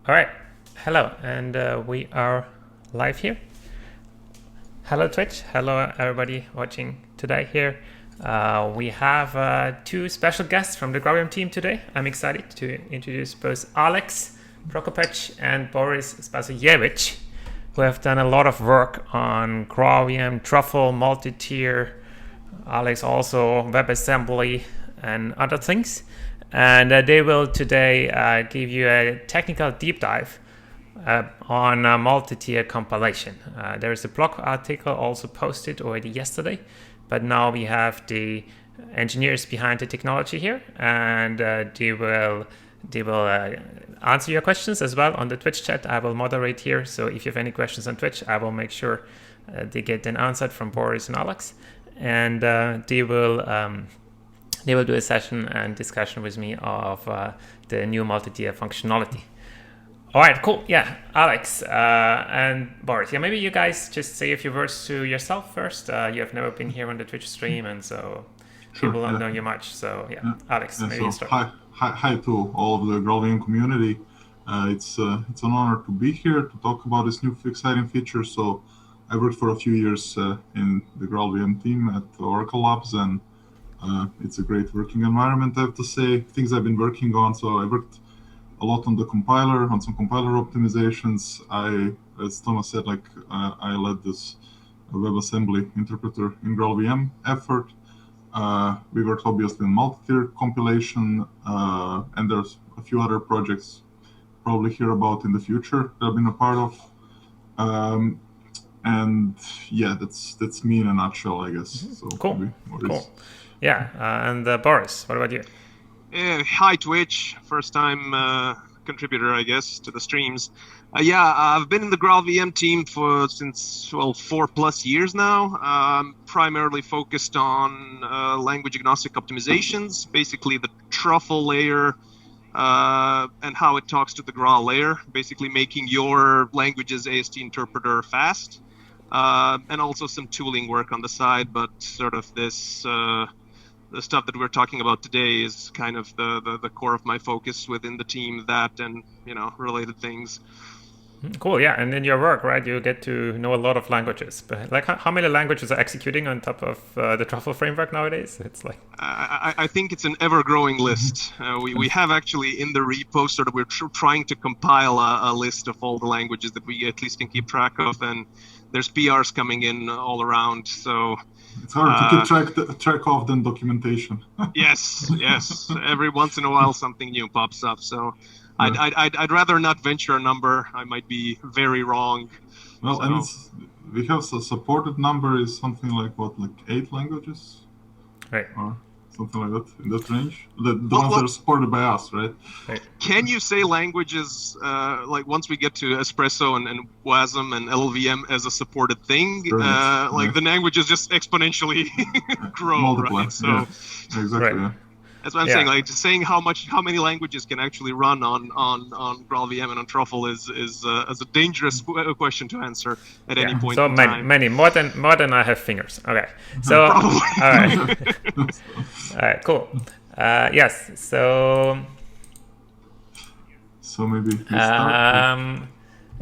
All right, hello, and we are live here. Hello Twitch, hello everybody watching today here. We have two special guests from the GraalVM team today. I'm excited to introduce both Alex Prokopec and Boris Spasiewicz, who have done a lot of work on GraalVM Truffle, multitier, Alex also WebAssembly and other things. And they will today give you a technical deep dive on multi-tier compilation. There is a blog article also posted already yesterday, but now we have the engineers behind the technology here, and they will answer your questions as well on the Twitch chat. I will moderate here, so if you have any questions on Twitch, I will make sure they get then answered from Boris and Alex, and they will do a session and discussion with me of the new multi-tier functionality. All right, cool. Yeah, Alex and Boris. Yeah, maybe you guys just say a few words to yourself first. You have never been here on the Twitch stream, and so people don't know you much. So yeah. Alex, maybe you start. Hi to all of the GraalVM community. It's an honor to be here to talk about this new exciting feature. So I worked for a few years in the GraalVM team at Oracle Labs, and it's a great working environment, I have to say. Things I've been working on, so I worked a lot on the compiler, on some compiler optimizations. As Thomas said, I led this WebAssembly interpreter in GraalVM effort. We worked obviously on multi-tier compilation, and there's a few other projects probably hear about in the future that I've been a part of. And yeah, that's me in a nutshell, I guess. So cool. Yeah, and Boris, what about you? Hi Twitch, first time contributor, I guess, to the streams. I've been in the GraalVM team since 4+ years now. Primarily focused on language agnostic optimizations, basically the Truffle layer and how it talks to the Graal layer, basically making your language's AST interpreter fast. And also some tooling work on the side, but sort of this the stuff that we're talking about today is kind of the core of my focus within the team, that and related things. Cool, yeah. And in your work, right, you get to know a lot of languages. But like, how many languages are executing on top of the Truffle framework nowadays? It's like I think it's an ever-growing list. We have actually in the repo sort of we're trying to compile a list of all the languages that we at least can keep track of, and there's PRs coming in all around. So it's hard to keep track of than documentation. Yes. Every once in a while, something new pops up. So I'd rather not venture a number. I might be very wrong. Well, so. And we have a supported number is something like 8 languages, right? Or something like that in that range. The ones that are supported by us, right? Can you say languages like once we get to Espresso and WASM and LLVM as a supported thing? The languages just exponentially grow, multiply, right? So yeah. Exactly. Right. Yeah. That's what I'm saying. Like, just saying how many languages can actually run on GraalVM and on Truffle is a dangerous question to answer at any point in time. So many more than I have fingers. Okay. So all right. All right. Cool. Yes. So maybe we start.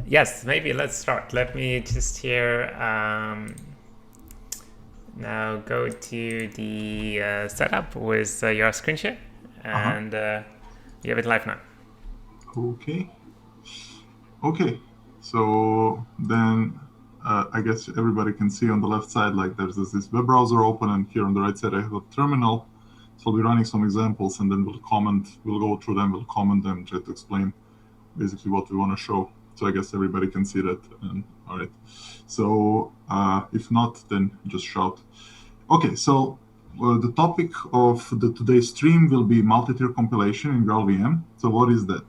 Yes. Maybe let's start. Let me just here. Now go to the setup with your screen share, and you have it live now. Okay. So then I guess everybody can see on the left side, like there's this web browser open, and here on the right side I have a terminal. So I'll be running some examples, and then we'll go through them, we'll comment them, try to explain basically what we want to show. So I guess everybody can see that. All right. So if not, then just shout. Okay, so the topic of today's stream will be multi-tier compilation in GraalVM. So what is that?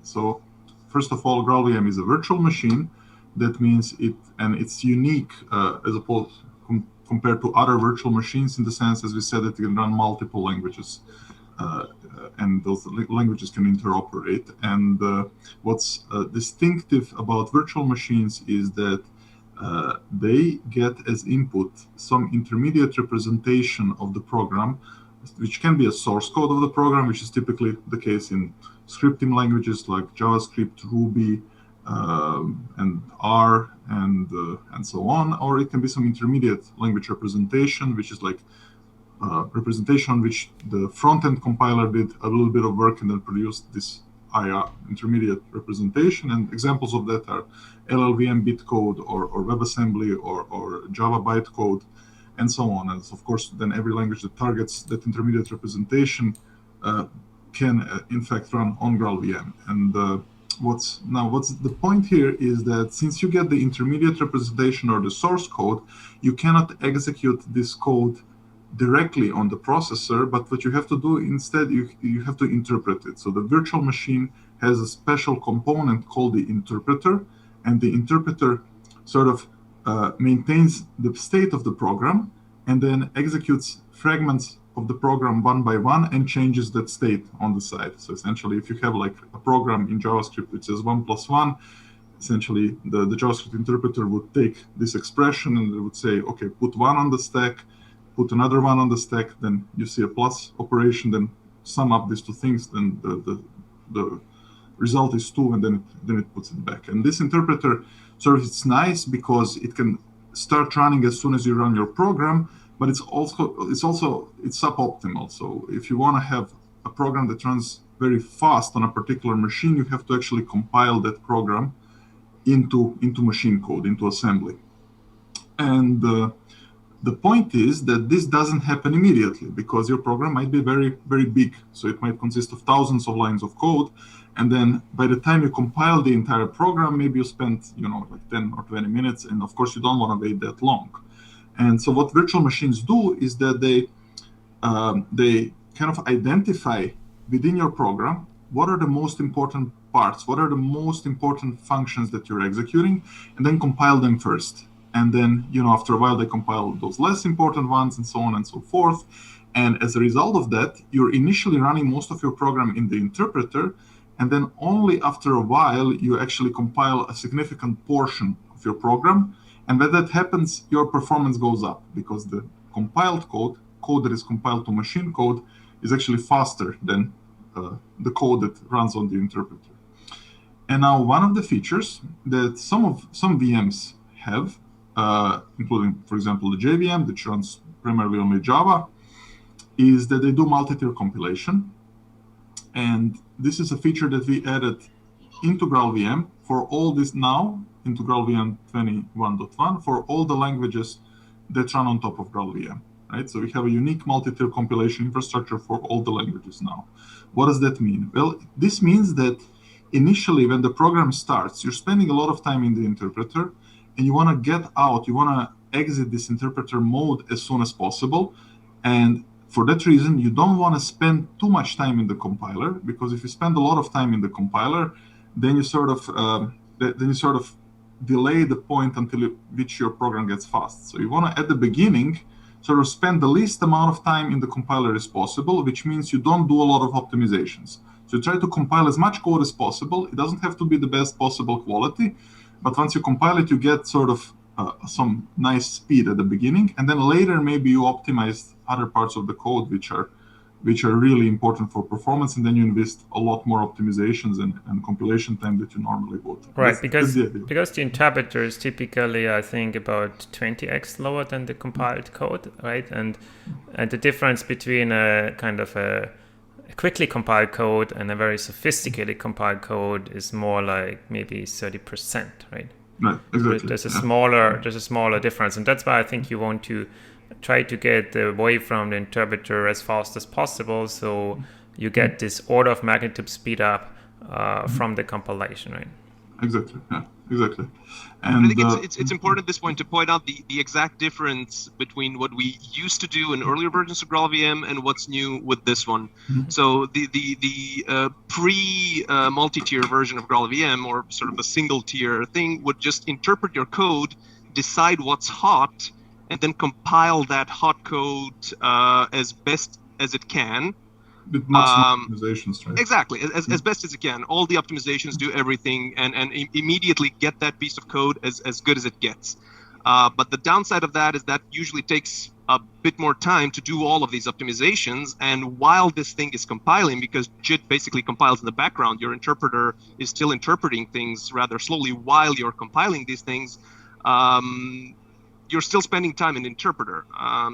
So first of all, GraalVM is a virtual machine. That means it's unique as opposed compared to other virtual machines in the sense, as we said, that you can run multiple languages. And those languages can interoperate. And what's distinctive about virtual machines is that they get as input some intermediate representation of the program which can be a source code of the program, which is typically the case in scripting languages like JavaScript, Ruby, and R, and so on, or it can be some intermediate language representation, which is like representation on which the front-end compiler did a little bit of work and then produced this intermediate representation. And examples of that are LLVM bitcode or WebAssembly or Java bytecode, and so on. And of course, then every language that targets that intermediate representation can in fact run on GraalVM. And what's the point here is that since you get the intermediate representation or the source code, you cannot execute this code directly on the processor, but what you have to do instead, you have to interpret it. So the virtual machine has a special component called the interpreter, and the interpreter sort of maintains the state of the program and then executes fragments of the program one by one and changes that state on the side. So essentially, if you have like a program in JavaScript which says 1 + 1, essentially the JavaScript interpreter would take this expression and it would say, okay, put 1 on the stack, put another 1 on the stack, then you see a plus operation, then sum up these two things, then the result is 2, and then it puts it back. And this interpreter sort of, it's nice because it can start running as soon as you run your program, but it's suboptimal. So if you want to have a program that runs very fast on a particular machine, you have to actually compile that program into machine code, into assembly. And the point is that this doesn't happen immediately because your program might be very, very big. So it might consist of thousands of lines of code. And then by the time you compile the entire program, maybe you spend, like 10 or 20 minutes. And of course, you don't want to wait that long. And so what virtual machines do is that they kind of identify within your program what are the most important parts, what are the most important functions that you're executing, and then compile them first. And then, after a while, they compile those less important ones and so on and so forth. And as a result of that, you're initially running most of your program in the interpreter. And then only after a while, you actually compile a significant portion of your program. And when that happens, your performance goes up because the compiled code that is compiled to machine code, is actually faster than the code that runs on the interpreter. And now one of the features that some VMs have, including, for example, the JVM, which runs primarily only Java, is that they do multi-tier compilation. And this is a feature that we added into GraalVM for all this now, into GraalVM 21.1, for all the languages that run on top of GraalVM, right? So we have a unique multi-tier compilation infrastructure for all the languages now. What does that mean? Well, this means that initially when the program starts, you're spending a lot of time in the interpreter, and you want to get out, you want to exit this interpreter mode as soon as possible. And for that reason, you don't want to spend too much time in the compiler, because if you spend a lot of time in the compiler, then you sort of delay the point until which your program gets fast. So you want to, at the beginning, sort of spend the least amount of time in the compiler as possible, which means you don't do a lot of optimizations. So you try to compile as much code as possible. It doesn't have to be the best possible quality, but once you compile it, you get sort of some nice speed at the beginning, and then later maybe you optimize other parts of the code which are really important for performance, and then you invest a lot more optimizations and compilation time that you normally would. Right, because the interpreter is typically, I think, about 20x lower than the compiled code, right? And the difference between a kind of a quickly compiled code and a very sophisticated compiled code is more like maybe 30%, right? Right, exactly. So there's a smaller difference, and that's why I think you want to try to get away from the interpreter as fast as possible, so you get this order of magnitude speed up from the compilation, right? Exactly. Yeah, exactly. And I think it's important at this point to point out the exact difference between what we used to do in earlier versions of GraalVM and what's new with this one. Mm-hmm. So the pre-multi-tier version of GraalVM, or sort of the single-tier thing, would just interpret your code, decide what's hot, and then compile that hot code as best as it can. With maximum optimizations, right? Exactly, as best as it can. All the optimizations, do everything, and immediately get that piece of code as good as it gets. But the downside of that is that usually takes a bit more time to do all of these optimizations. And while this thing is compiling, because JIT basically compiles in the background, your interpreter is still interpreting things rather slowly while you're compiling these things. You're still spending time in the interpreter.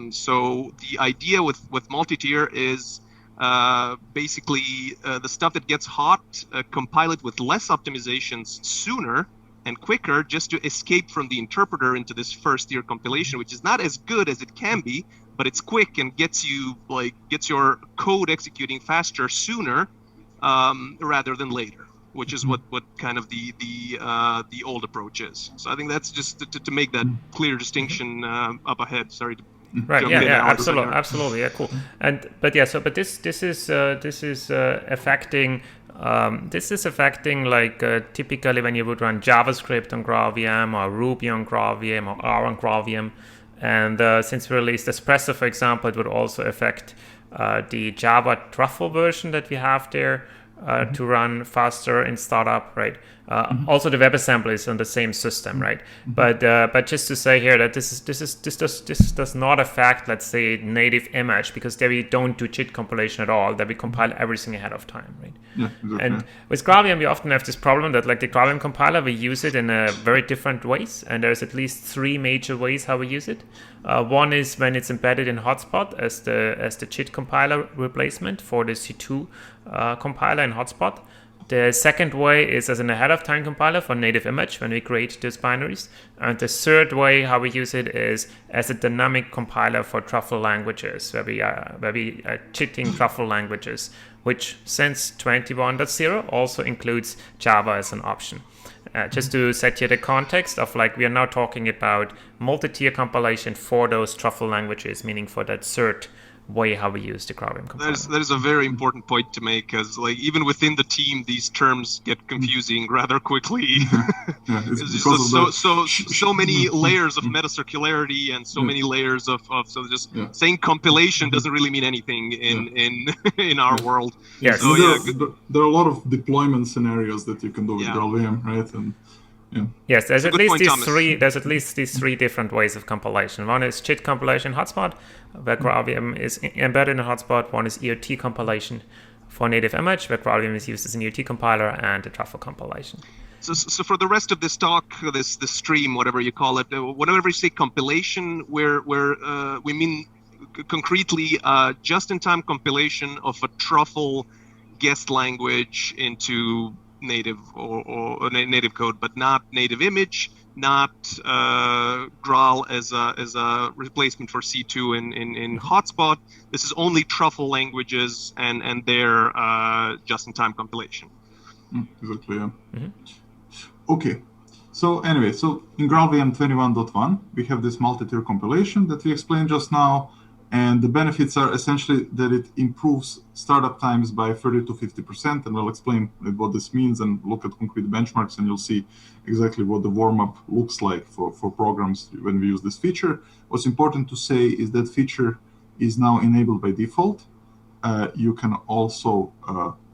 So the idea with multitier is basically the stuff that gets hot, compile it with less optimizations sooner and quicker, just to escape from the interpreter into this first tier compilation, which is not as good as it can be, but it's quick and gets your code executing faster sooner rather than later, which is what kind of the old approach is. So I think that's just to make that clear distinction up ahead. Sorry to right. jump Yeah. in Yeah. now. Absolutely. Yeah. Cool. But this is affecting. This is affecting typically when you would run JavaScript on GraalVM or Ruby on GraalVM or R on GraalVM. And since we released Espresso, for example, it would also affect the Java Truffle version that we have there to run faster in startup, right? Also, the WebAssembly is on the same system, right? But just to say here that this does not affect, let's say, native image, because there we don't do JIT compilation at all. That we compile everything ahead of time, right? Yeah, exactly. And with GraalVM, we often have this problem that, like, the GraalVM compiler, we use it in very different ways, and there's at least 3 major ways how we use it. One is when it's embedded in Hotspot as the JIT compiler replacement for the C2 compiler in Hotspot. The second way is as an ahead-of-time compiler for native image when we create these binaries. And the third way how we use it is as a dynamic compiler for Truffle languages, where we are JITting Truffle languages, which since 21.0 also includes Java as an option. Just to set here the context of, like, we are now talking about multi-tier compilation for those Truffle languages, meaning for that third way how we use the GraalVM compiler. That is a very important point to make, because even within the team, these terms get confusing rather quickly. Yeah, it's so many layers of meta-circularity and so many layers of saying compilation doesn't really mean anything in our world. Yes. So, there are a lot of deployment scenarios that you can do with GraalVM, right? And yes, there's at least these three different ways of compilation. One is JIT compilation Hotspot, where GraalVM is embedded in Hotspot. One is EOT compilation for native image, where GraalVM is used as an EOT compiler, and the Truffle compilation. So for the rest of this talk, this stream, whatever you call it, whenever you say compilation, we mean concretely just-in-time compilation of a Truffle guest language into native or native code, but not native image, not Graal as a replacement for C2 in Hotspot. This is only Truffle languages and their just-in-time compilation. Exactly. Yeah. Okay. So anyway, in GraalVM 21.1 we have this multi-tier compilation that we explained just now. And the benefits are essentially that it improves startup times by 30 to 50%, and I'll explain what this means and look at concrete benchmarks, and you'll see exactly what the warm-up looks like for programs when we use this feature. What's important to say is that feature is now enabled by default. You can also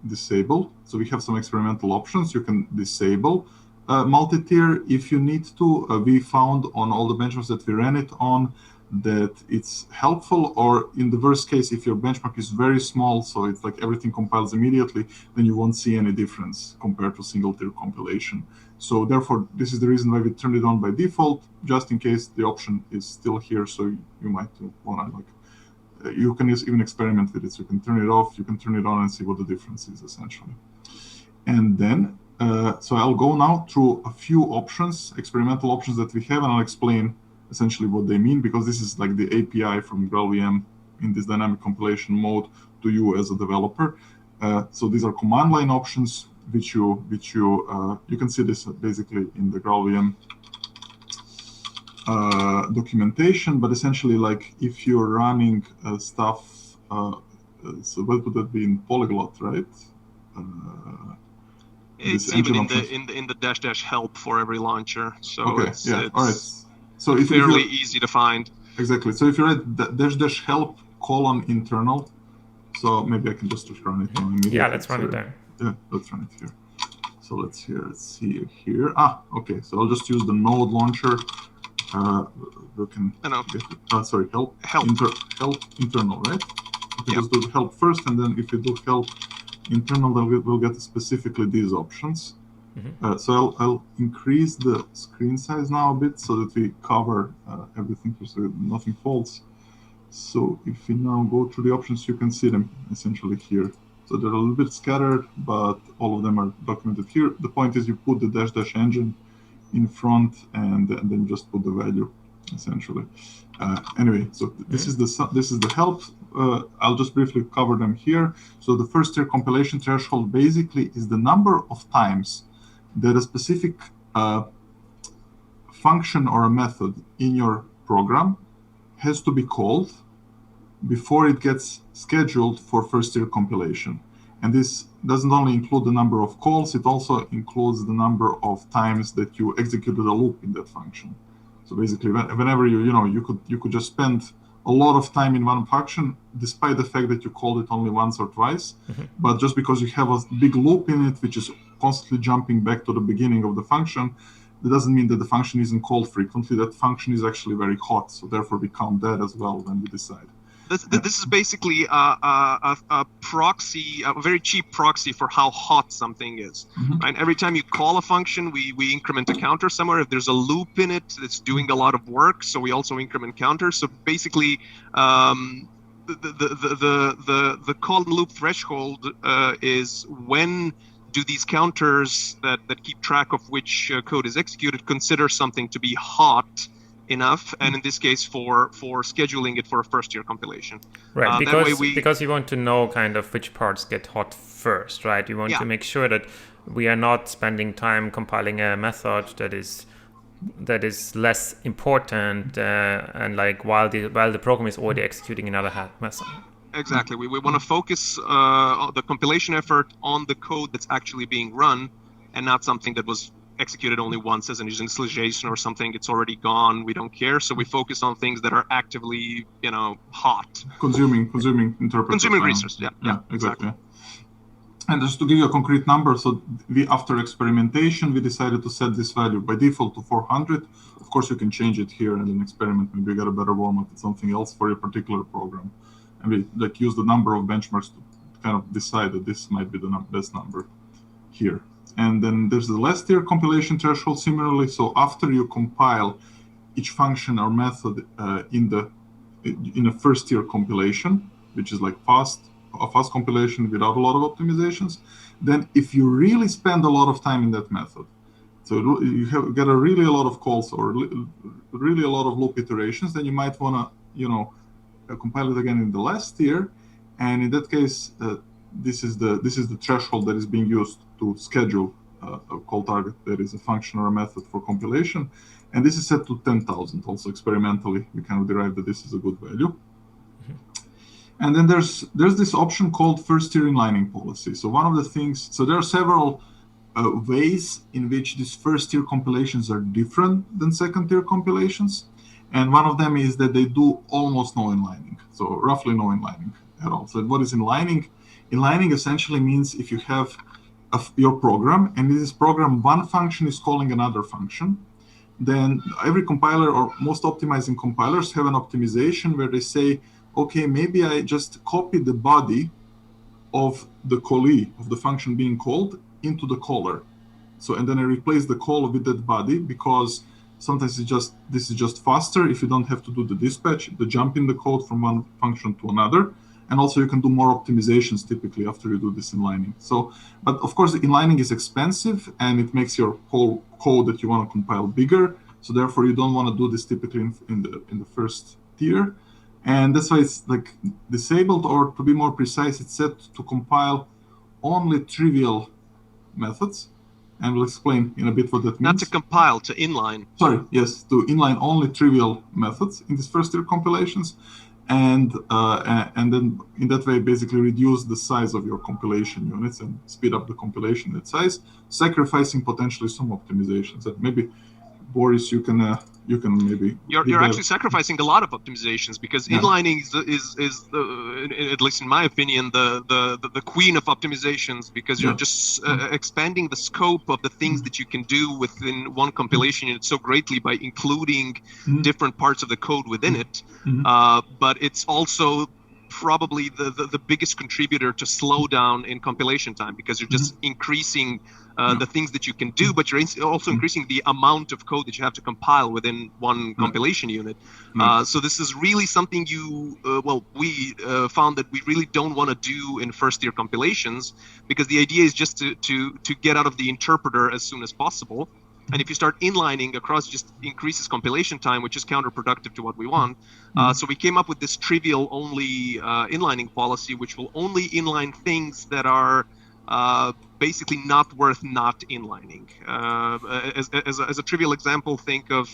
disable. So we have some experimental options. You can disable multi-tier if you need to. We found on all the benchmarks that we ran it on that it's helpful, or in the worst case, if your benchmark is very small, so it's like everything compiles immediately, then you won't see any difference compared to single tier compilation. So therefore, this is the reason why we turned it on by default, just in case the option is still here. So you might want to you can even experiment with it. So you can turn it off, you can turn it on and see what the difference is essentially. And then, so I'll go now through a few options, experimental options that we have, and I'll explain essentially what they mean, because this is like the API from GraalVM in this dynamic compilation mode to you as a developer. So these are command line options, which you can see this basically in the GraalVM documentation. But essentially, like if you're running stuff, so what would that be in Polyglot, right? It's even in the -- help for every launcher. So okay, it's all right. So it's fairly easy to find. Exactly. So if you write -- help : internal, so maybe I can just run it immediately. Yeah, let's run it there. Yeah, let's run it here. So let's see here. Okay, so I'll just use the node launcher we can I know. sorry, help internal, right? If you just do help first, and then if you do help internal, then we'll get specifically these options. So I'll increase the screen size now a bit so that we cover everything so nothing falls. So if we now go through the options, you can see them essentially here. So they're a little bit scattered, but all of them are documented here. The point is you put the -- engine in front, and then you just put the value, essentially. Anyway, so this is the help. I'll just briefly cover them here. So the first tier compilation threshold basically is the number of times that a specific function or a method in your program has to be called before it gets scheduled for first tier compilation. And this doesn't only include the number of calls, it also includes the number of times that you executed a loop in that function. So basically, whenever you could just spend a lot of time in one function, despite the fact that you called it only once or twice, but just because you have a big loop in it, which is constantly jumping back to the beginning of the function, that doesn't mean that the function isn't called frequently. That function is actually very hot, so therefore we count that as well when we decide. This is basically a proxy, a very cheap proxy for how hot something is. Right? Every time you call a function, we increment a counter somewhere. If there's a loop in it that's doing a lot of work, so we also increment counters. So basically, the call and loop threshold is when do these counters that keep track of which code is executed consider something to be hot enough, and in this case for scheduling it for a first tier compilation. Right, because you want to know kind of which parts get hot first, right? You want to make sure that we are not spending time compiling a method that is less important and like while the program is already executing another method. Exactly. We want to focus the compilation effort on the code that's actually being run, and not something that was executed only once as an initialization or something. It's already gone. We don't care. So we focus on things that are actively, hot. Consuming interpreter. Consuming resources. Yeah, exactly. And just to give you a concrete number, so after experimentation, we decided to set this value by default to 400. Of course, you can change it here and then experiment. Maybe you get a better warm-up with something else for your particular program. And we use the number of benchmarks to kind of decide that this might be the best number here. And then there's the last tier compilation threshold similarly. So after you compile each function or method in a first tier compilation, which is like a fast compilation without a lot of optimizations, then if you really spend a lot of time in that method, so you get a lot of calls or really a lot of loop iterations, then you might want to compile it again in the last tier. And in that case, this is the threshold that is being used to schedule a call target that is a function or a method for compilation. And this is set to 10,000. Also experimentally, we kind of derived that this is a good value. And then there's this option called first tier inlining policy. So one of the things, so there are several ways in which these first tier compilations are different than second tier compilations. And one of them is that they do almost no inlining. So roughly no inlining at all. So what is inlining? Inlining essentially means if you have your program, and in this program, one function is calling another function, then every compiler or most optimizing compilers have an optimization where they say, okay, maybe I just copy the body of the callee, of the function being called, into the caller. So, and then I replace the call with that body because sometimes this is just faster if you don't have to do the dispatch, the jump in the code from one function to another. And also you can do more optimizations typically after you do this inlining. So, but of course the inlining is expensive and it makes your whole code that you want to compile bigger. So therefore you don't want to do this typically in the first tier. And that's why it's like disabled, or to be more precise, it's set to compile only trivial methods. And we'll explain in a bit what that means. Not to compile, to inline. Sorry, yes, to inline only trivial methods in these first tier compilations. And then in that way, basically reduce the size of your compilation units and speed up the compilation at size, sacrificing potentially some optimizations. And maybe, Boris, you can you can maybe... You're actually sacrificing a lot of optimizations, because inlining is at least in my opinion, the queen of optimizations, because you're just expanding the scope of the things that you can do within one compilation unit so greatly by including different parts of the code within it. But it's also probably the biggest contributor to slow down in compilation time, because you're just increasing the things that you can do, but you're also increasing the amount of code that you have to compile within one compilation unit. So this is really something we found that we really don't want to do in first-tier compilations, because the idea is just to get out of the interpreter as soon as possible. And if you start inlining across, it just increases compilation time, which is counterproductive to what we want. So we came up with this trivial only inlining policy, which will only inline things that are basically not worth not inlining. As a trivial example, think of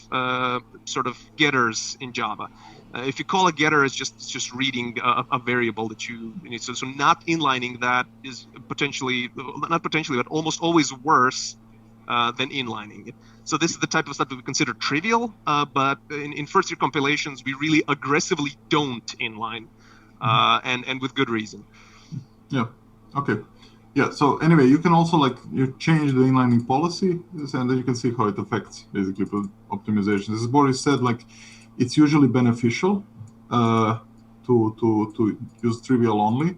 sort of getters in Java. If you call a getter, it's just reading a variable that you need. So not inlining that is not potentially, but almost always worse than inlining it. So this is the type of stuff that we consider trivial, but in first-tier compilations, we really aggressively don't inline, and with good reason. Yeah. Okay. Yeah. So anyway, you can also you change the inlining policy, and then you can see how it affects basically optimization. As Boris said, it's usually beneficial to use trivial only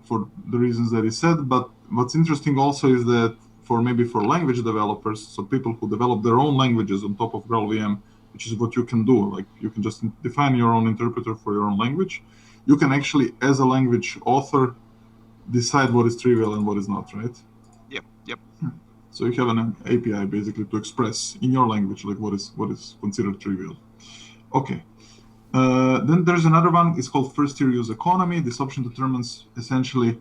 for the reasons that he said. But what's interesting also is that for language developers, so people who develop their own languages on top of GraalVM, which is what you can do. You can just define your own interpreter for your own language. You can actually, as a language author, decide what is trivial and what is not, right? Yep. So you have an API basically to express in your language what is considered trivial. Okay. Then there's another one. It's called first-tier use economy. This option determines essentially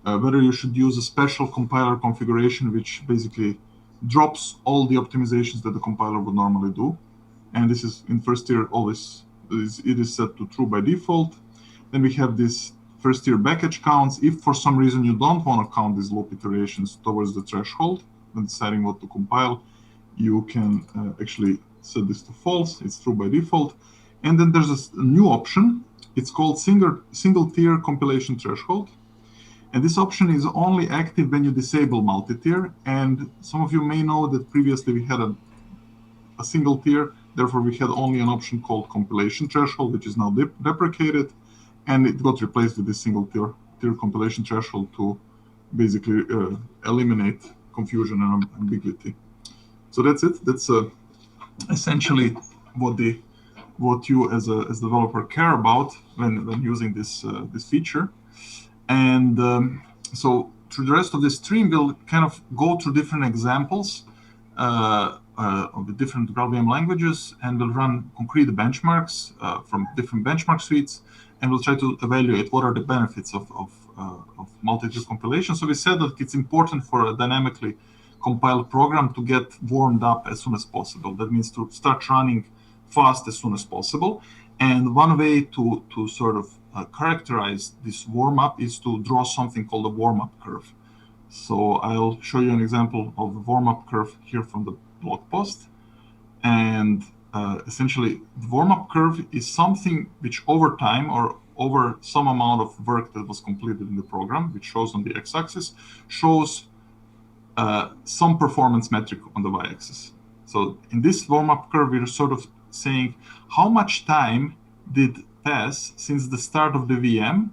whether you should use a special compiler configuration, which basically drops all the optimizations that the compiler would normally do. And this is in first tier always, it is set to true by default. Then we have this first tier package counts. If for some reason you don't want to count these loop iterations towards the threshold when deciding what to compile, you can actually set this to false. It's true by default. And then there's a new option. It's called single tier compilation threshold. And this option is only active when you disable multi-tier. And some of you may know that previously we had a single tier. Therefore, we had only an option called compilation threshold, which is now deprecated. And it got replaced with this single tier compilation threshold to basically eliminate confusion and ambiguity. So that's it. That's essentially what you as a developer care about when using this feature. And so through the rest of this stream, we'll kind of go through different examples of the different GraalVM languages, and we'll run concrete benchmarks from different benchmark suites, and we'll try to evaluate what are the benefits of multi-tier compilation. So we said that it's important for a dynamically compiled program to get warmed up as soon as possible. That means to start running fast as soon as possible. And one way to sort of characterize this warm-up is to draw something called a warm-up curve. So I'll show you an example of the warm-up curve here from the blog post. And essentially, the warm-up curve is something which over time or over some amount of work that was completed in the program, which shows on the x-axis, shows some performance metric on the y-axis. So in this warm-up curve, we're sort of saying how much time did pass since the start of the VM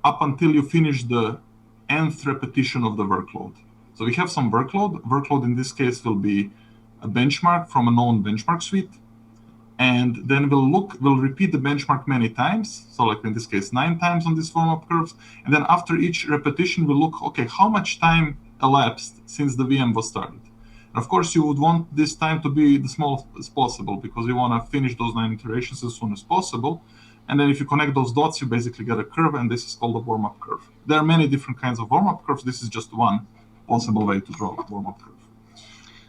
up until you finish the nth repetition of the workload. So we have some workload. Workload in this case will be a benchmark from a known benchmark suite. And then we'll repeat the benchmark many times. So like in this case, 9 times on this warm-up curves. And then after each repetition, we'll look, okay, how much time elapsed since the VM was started? And of course, you would want this time to be the smallest as possible because you want to finish those 9 iterations as soon as possible. And then if you connect those dots, you basically get a curve, and this is called a warm-up curve. There are many different kinds of warm-up curves. This is just one possible way to draw a warm-up curve.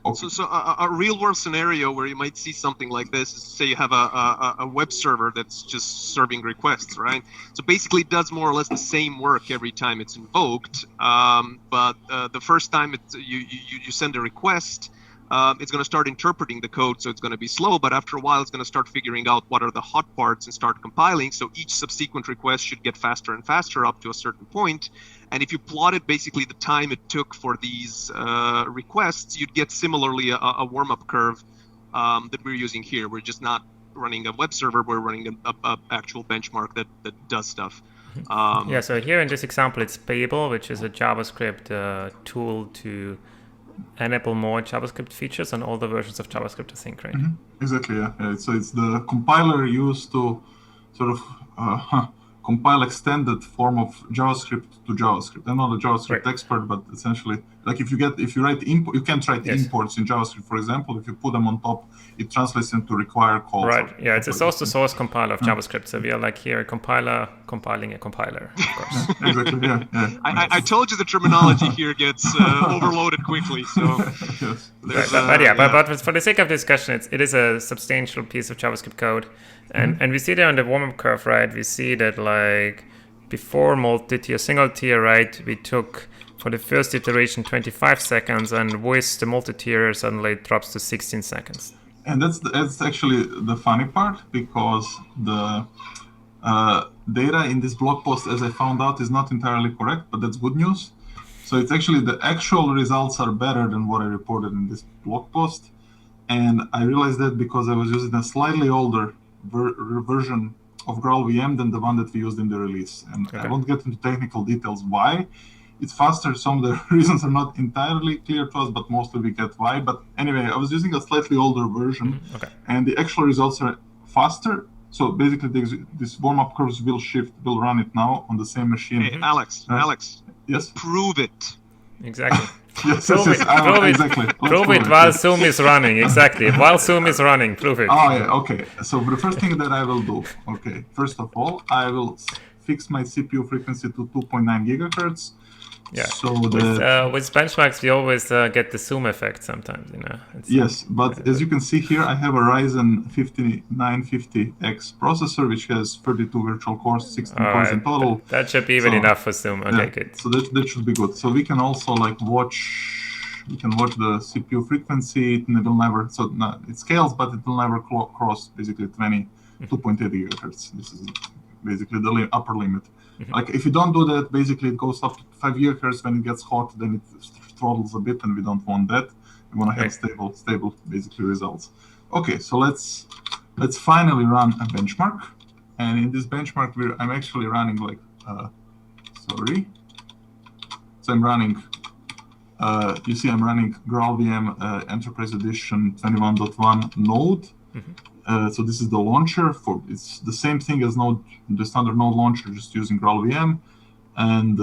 Okay. So a real-world scenario where you might see something like this is, say you have a web server that's just serving requests, right? So basically it does more or less the same work every time it's invoked, but the first time you send a request, it's going to start interpreting the code, so it's going to be slow, but after a while it's going to start figuring out what are the hot parts and start compiling, so each subsequent request should get faster and faster up to a certain point. And if you plotted basically the time it took for these requests, you'd get similarly a warm-up curve that we're using here. We're just not running a web server, we're running a actual benchmark that does stuff. Yeah, so here in this example, it's Payable, which is a JavaScript tool to enable more JavaScript features on all the versions of JavaScript, I think, right? Exactly, yeah. So it's the compiler used to sort of compile extended form of JavaScript to JavaScript. I'm not a JavaScript expert, but essentially, like if you write import, you can't write imports in JavaScript, for example. If you put them on top, it translates into require calls. Right. Yeah, it's a source-to-source compiler of JavaScript. So we are like here a compiler compiling a compiler, of course. Exactly. Yeah. I told you the terminology here gets overloaded quickly. So. Yes. But for the sake of discussion, it is a substantial piece of JavaScript code. And we see there on the warm-up curve, right? We see that like before multi-tier, single-tier, right? We took for the first iteration 25 seconds, and with the multi-tier suddenly it drops to 16 seconds. And that's actually the funny part, because the data in this blog post, as I found out, is not entirely correct, but that's good news. So it's actually the actual results are better than what I reported in this blog post. And I realized that because I was using a slightly older version of GraalVM than the one that we used in the release. And I won't get into technical details why. It's faster. Some of the reasons are not entirely clear to us, but mostly we get why. But anyway, I was using a slightly older version, and the actual results are faster. So basically, this warm-up curves will run it now on the same machine. Hey, Alex, yes? Prove it. Exactly. Prove it while Zoom is running. Exactly. While Zoom is running, prove it. Oh, yeah. Okay. So the first thing that I will do, first of all, I will fix my CPU frequency to 2.9 gigahertz. Yeah. So with benchmarks, we always get the zoom effect sometimes, Yes, but as you can see here, I have a Ryzen 5950X processor, which has 32 virtual cores, 16 cores in total. That should be even enough for zoom. Okay, good. So that should be good. So we can also watch the CPU frequency. It will never, it scales, but it will never cross basically 2.8 gigahertz. This is basically the upper limit. Like if you don't do that, basically it goes up to 5 gigahertz. When it gets hot, then it throttles a bit, and we don't want that. We want to have stable basically results. Okay, so let's finally run a benchmark. And in this benchmark, I'm actually running So I'm running. You see, I'm running GraalVM Enterprise Edition 21.1 Node. So this is the launcher. It's the same thing as Node, the standard Node launcher, just using GraalVM, and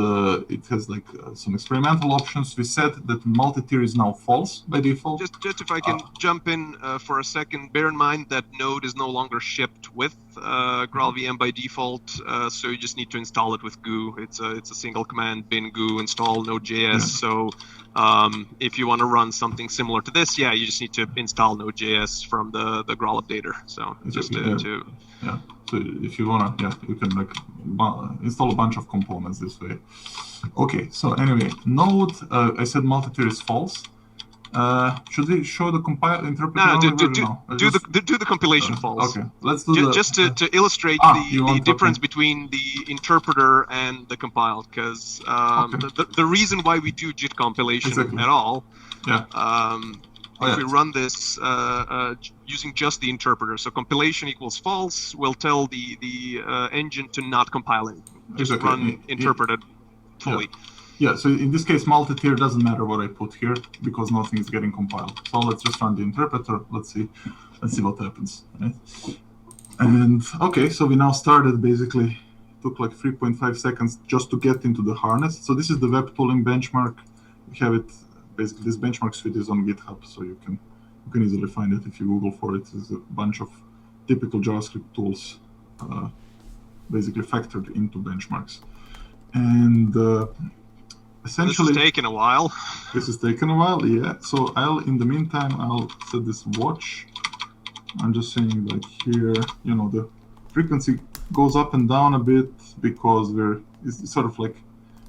it has some experimental options. We said that multi-tier is now false by default. Just if I can jump in for a second, bear in mind that Node is no longer shipped with GraalVM by default, so you just need to install it with Goo. It's a single command: bin goo install Nodejs. So if you want to run something similar to this, you just need to install Nodejs from the Graal updater. So just to So if you wanna, you can install a bunch of components this way. Okay. So anyway, Node. I said multi-tier is false. Should we show the interpreter? No, do the compilation false. Okay, let's do just to illustrate the difference between the interpreter and the compiled, because the reason why we do JIT compilation at all. If we run this using just the interpreter, so compilation equals false, we'll tell the engine to not compile it. Just run interpreted fully. Yeah, so in this case, multi-tier doesn't matter what I put here because nothing is getting compiled. So let's just run the interpreter. Let's see what happens. Right? And okay, so we now started. Basically, it took 3.5 seconds just to get into the harness. So this is the web tooling benchmark. We have it. Basically, this benchmark suite is on GitHub, so you can easily find it if you Google for it. There's a bunch of typical JavaScript tools, basically factored into benchmarks, and essentially, this is taking a while. Yeah. So in the meantime, I'll set this watch. I'm just saying here, the frequency goes up and down a bit because it's sort of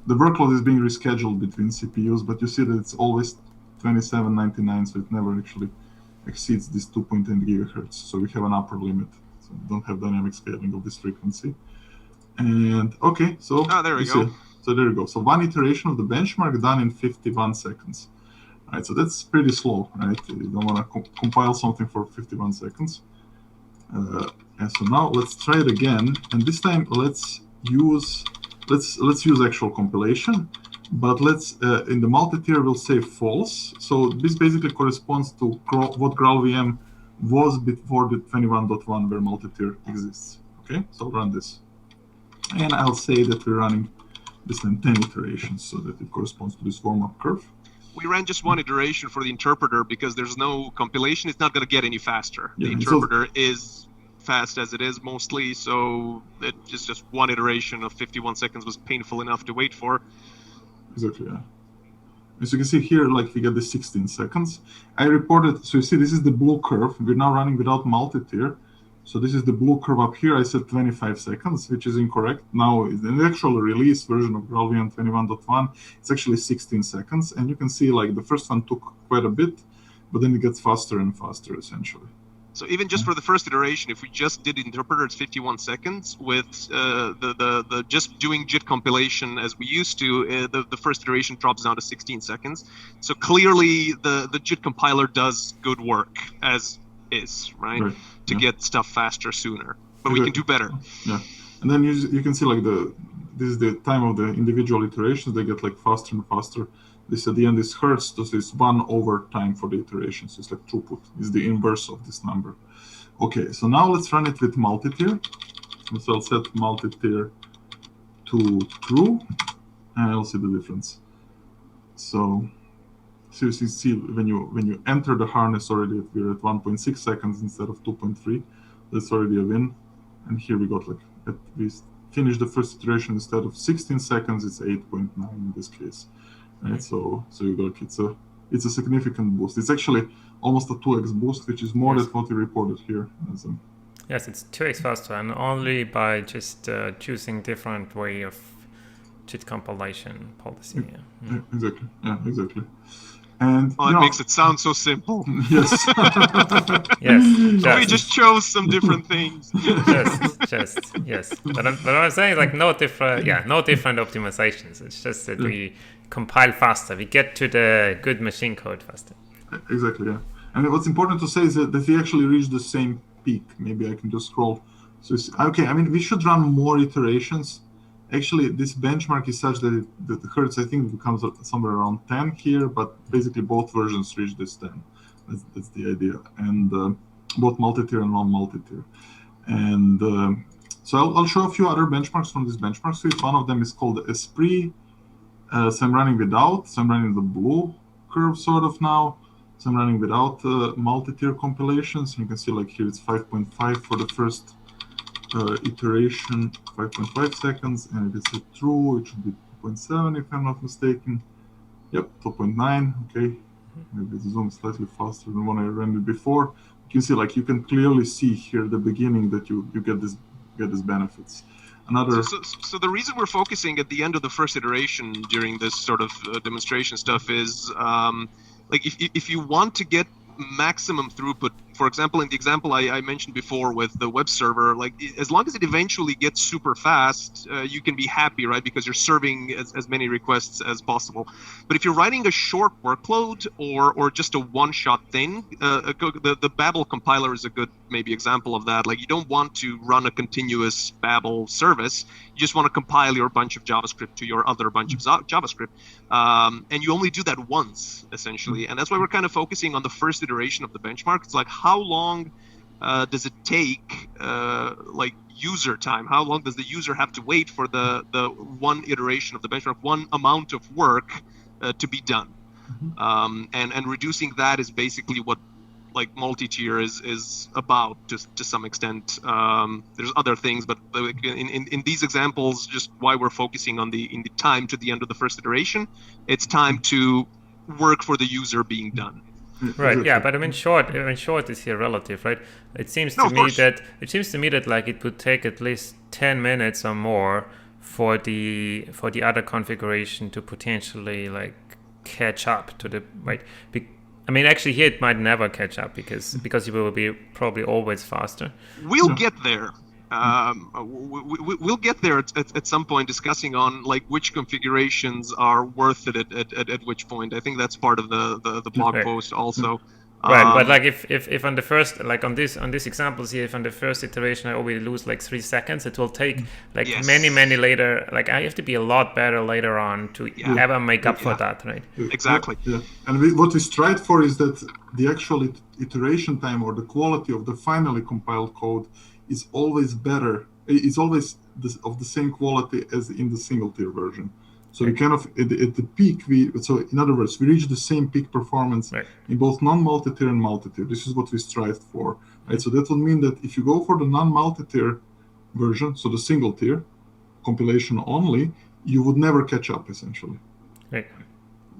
the workload is being rescheduled between CPUs, but you see that it's always 2799, so it never actually exceeds this 2.8 gigahertz. So we have an upper limit. So we don't have dynamic scaling of this frequency. And okay, so there we go. So there you go. So one iteration of the benchmark done in 51 seconds. Right, so that's pretty slow, right? You don't want to compile something for 51 seconds. And so now let's try it again, and this time let's use actual compilation, but let's in the multitier we'll say false. So this basically corresponds to what GraalVM was before the 21.1 where multitier exists. Okay, so I'll run this, and I'll say that we're running this time 10 iterations, so that it corresponds to this warm-up curve. We ran just one iteration for the interpreter because there's no compilation. It's not going to get any faster. Yeah, the interpreter is fast as it is mostly, so it just one iteration of 51 seconds was painful enough to wait for. Exactly, yeah. As you can see here, like we get the 16 seconds. I reported, so you see this is the blue curve. We're now running without multitier. So this is the blue curve up here. I said 25 seconds, which is incorrect. Now, in the actual release version of GraalVM 21.1, it's actually 16 seconds. And you can see like the first one took quite a bit, but then it gets faster and faster, essentially. So even just for the first iteration, if we just did interpreter, it's 51 seconds. With the just doing JIT compilation as we used to, the first iteration drops down to 16 seconds. So clearly the JIT compiler does good work as is, right? To get stuff faster sooner, but we can do better. Yeah, and then you can see like this is the time of the individual iterations. They get like faster and faster. This at the end is hertz, so it's 1 over time for the iterations. It's like throughput. It's the inverse of this number. Okay, so now let's run it with multitier. So I'll set multitier to true, and I'll see the difference. So you see when you enter the harness already, we're at 1.6 seconds instead of 2.3. That's already a win. And here we got like we finished the first iteration instead of 16 seconds. It's 8.9 in this case. Right? So you got it's a significant boost. It's actually almost a 2x boost, which is more than what we reported here. Yes, it's 2x faster, and only by just choosing different way of JIT compilation policy. Yeah, exactly. Yeah, exactly. And it makes it sound so simple. Yes. Yes. We just chose some different things. Yes. But I'm saying like no different optimizations. It's just that we compile faster. We get to the good machine code faster. Exactly. Yeah. And what's important to say is that we actually reached the same peak. Maybe I can just scroll. So okay. I mean, we should run more iterations. Actually, this benchmark is such that the hertz, I think, becomes somewhere around 10 here, but basically both versions reach this 10. That's the idea. And both multitier and non-multitier. And so I'll show a few other benchmarks from this benchmark suite. One of them is called Esprit. So I'm running without. So I'm running the blue curve sort of now. So I'm running without multitier compilations. You can see like here it's 5.5 for the first iteration, 5.5 seconds, and if it's true, it should be 2.7 if I'm not mistaken. Yep, 2.9. Okay, maybe the zoom is slightly faster than when I ran it before. You can see like you can clearly see here at the beginning that you get these benefits. So the reason we're focusing at the end of the first iteration during this sort of demonstration stuff is like if you want to get maximum throughput, for example, in the example I mentioned before with the web server, like as long as it eventually gets super fast, you can be happy, right? Because you're serving as many requests as possible. But if you're writing a short workload or just a one-shot thing, the Babel compiler is a good maybe example of that. Like you don't want to run a continuous Babel service. You just want to compile your bunch of JavaScript to your other bunch of JavaScript. And you only do that once, essentially. And that's why we're kind of focusing on the first iteration of the benchmark. It's like, how long does it take, like user time? How long does the user have to wait for the one iteration of the benchmark, one amount of work to be done? And reducing that is basically what like multi-tier is about to some extent. There's other things, but in these examples, just why we're focusing on in the time to the end of the first iteration, it's time to work for the user being done. Right. Yeah, but I mean, short is here relative, right? It seems to me that like it would take at least 10 minutes or more for the other configuration to potentially like catch up to the right. I mean, actually, here it might never catch up because you will be probably always faster. We'll get there. We'll get there at some point, discussing on like which configurations are worth it at which point. I think that's part of the blog post also. Right, but like if on the first, like on this examples here, if on the first iteration I already lose like 3 seconds, it will take like many later. Like I have to be a lot better later on to ever make up for that, right? Exactly. Yeah. And what we strive for is that the actual iteration time or the quality of the finally compiled code is always better. It's always of the same quality as in the single tier version. So we kind of at the peak, so in other words, we reach the same peak performance in both non-multi-tier and multi-tier. This is what we strive for, right? So that would mean that if you go for the non-multi-tier version, so the single tier compilation only, you would never catch up essentially. Right.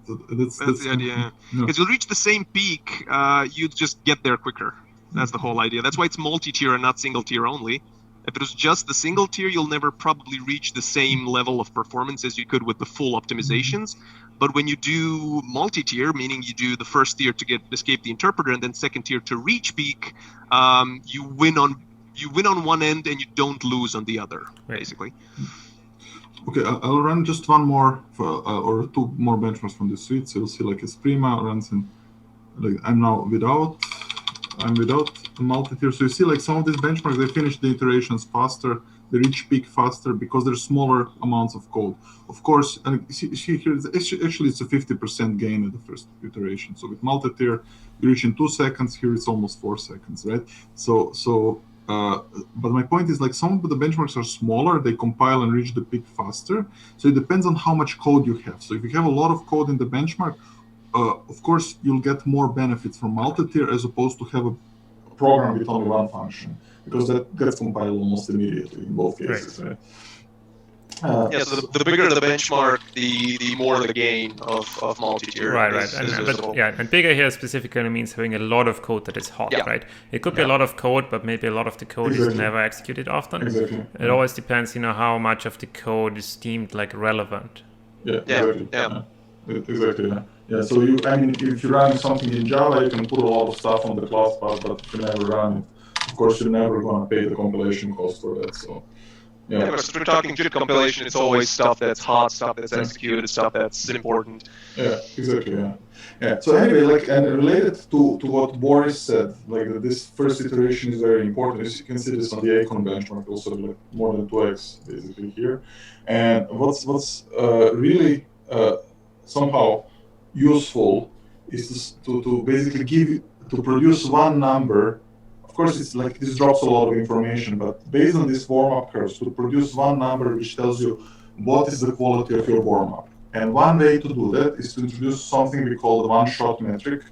That's the idea. Because you'll reach the same peak, you just get there quicker. That's the whole idea. That's why it's multi-tier and not single tier only. If it was just the single tier, you'll never probably reach the same level of performance as you could with the full optimizations. But when you do multi-tier, meaning you do the first tier to escape the interpreter and then second tier to reach peak, you win on one end and you don't lose on the other, basically. Okay, I'll run just one more or two more benchmarks from this suite. So you'll see like esprit runs in, like I'm without a multi-tier. So you see like some of these benchmarks, they finish the iterations faster, they reach peak faster because there's smaller amounts of code. Of course, and see here, actually it's a 50% gain at the first iteration. So with multi-tier, you reach in 2 seconds, here it's almost 4 seconds, right? But my point is like some of the benchmarks are smaller, they compile and reach the peak faster. So it depends on how much code you have. So if you have a lot of code in the benchmark, of course, you'll get more benefits from multi-tier as opposed to have a program with only one function, because that gets compiled almost immediately in both cases, right? So the bigger the benchmark, the more the gain of multi-tier. Right. And bigger here specifically means having a lot of code that is hot, right? It could be a lot of code, but maybe a lot of the code is never executed often. Exactly. It always depends, how much of the code is deemed like relevant. Exactly. Yeah, so if you're running something in Java, you can put a lot of stuff on the class path, but if you never run it, of course, you're never going to pay the compilation cost for that. So, but since we're talking good compilation, it's always stuff that's hot, stuff that's executed, stuff that's important. Yeah, exactly. Yeah. So anyway, and related to what Boris said, that this first iteration is very important. As you can see this on the Acon benchmark, also more than 2x basically here. And what's really somehow useful is to basically produce one number. Of course, it's like this drops a lot of information, but based on these warm-up curves, to produce one number which tells you what is the quality of your warm-up. And one way to do that is to introduce something we call the one-shot metric.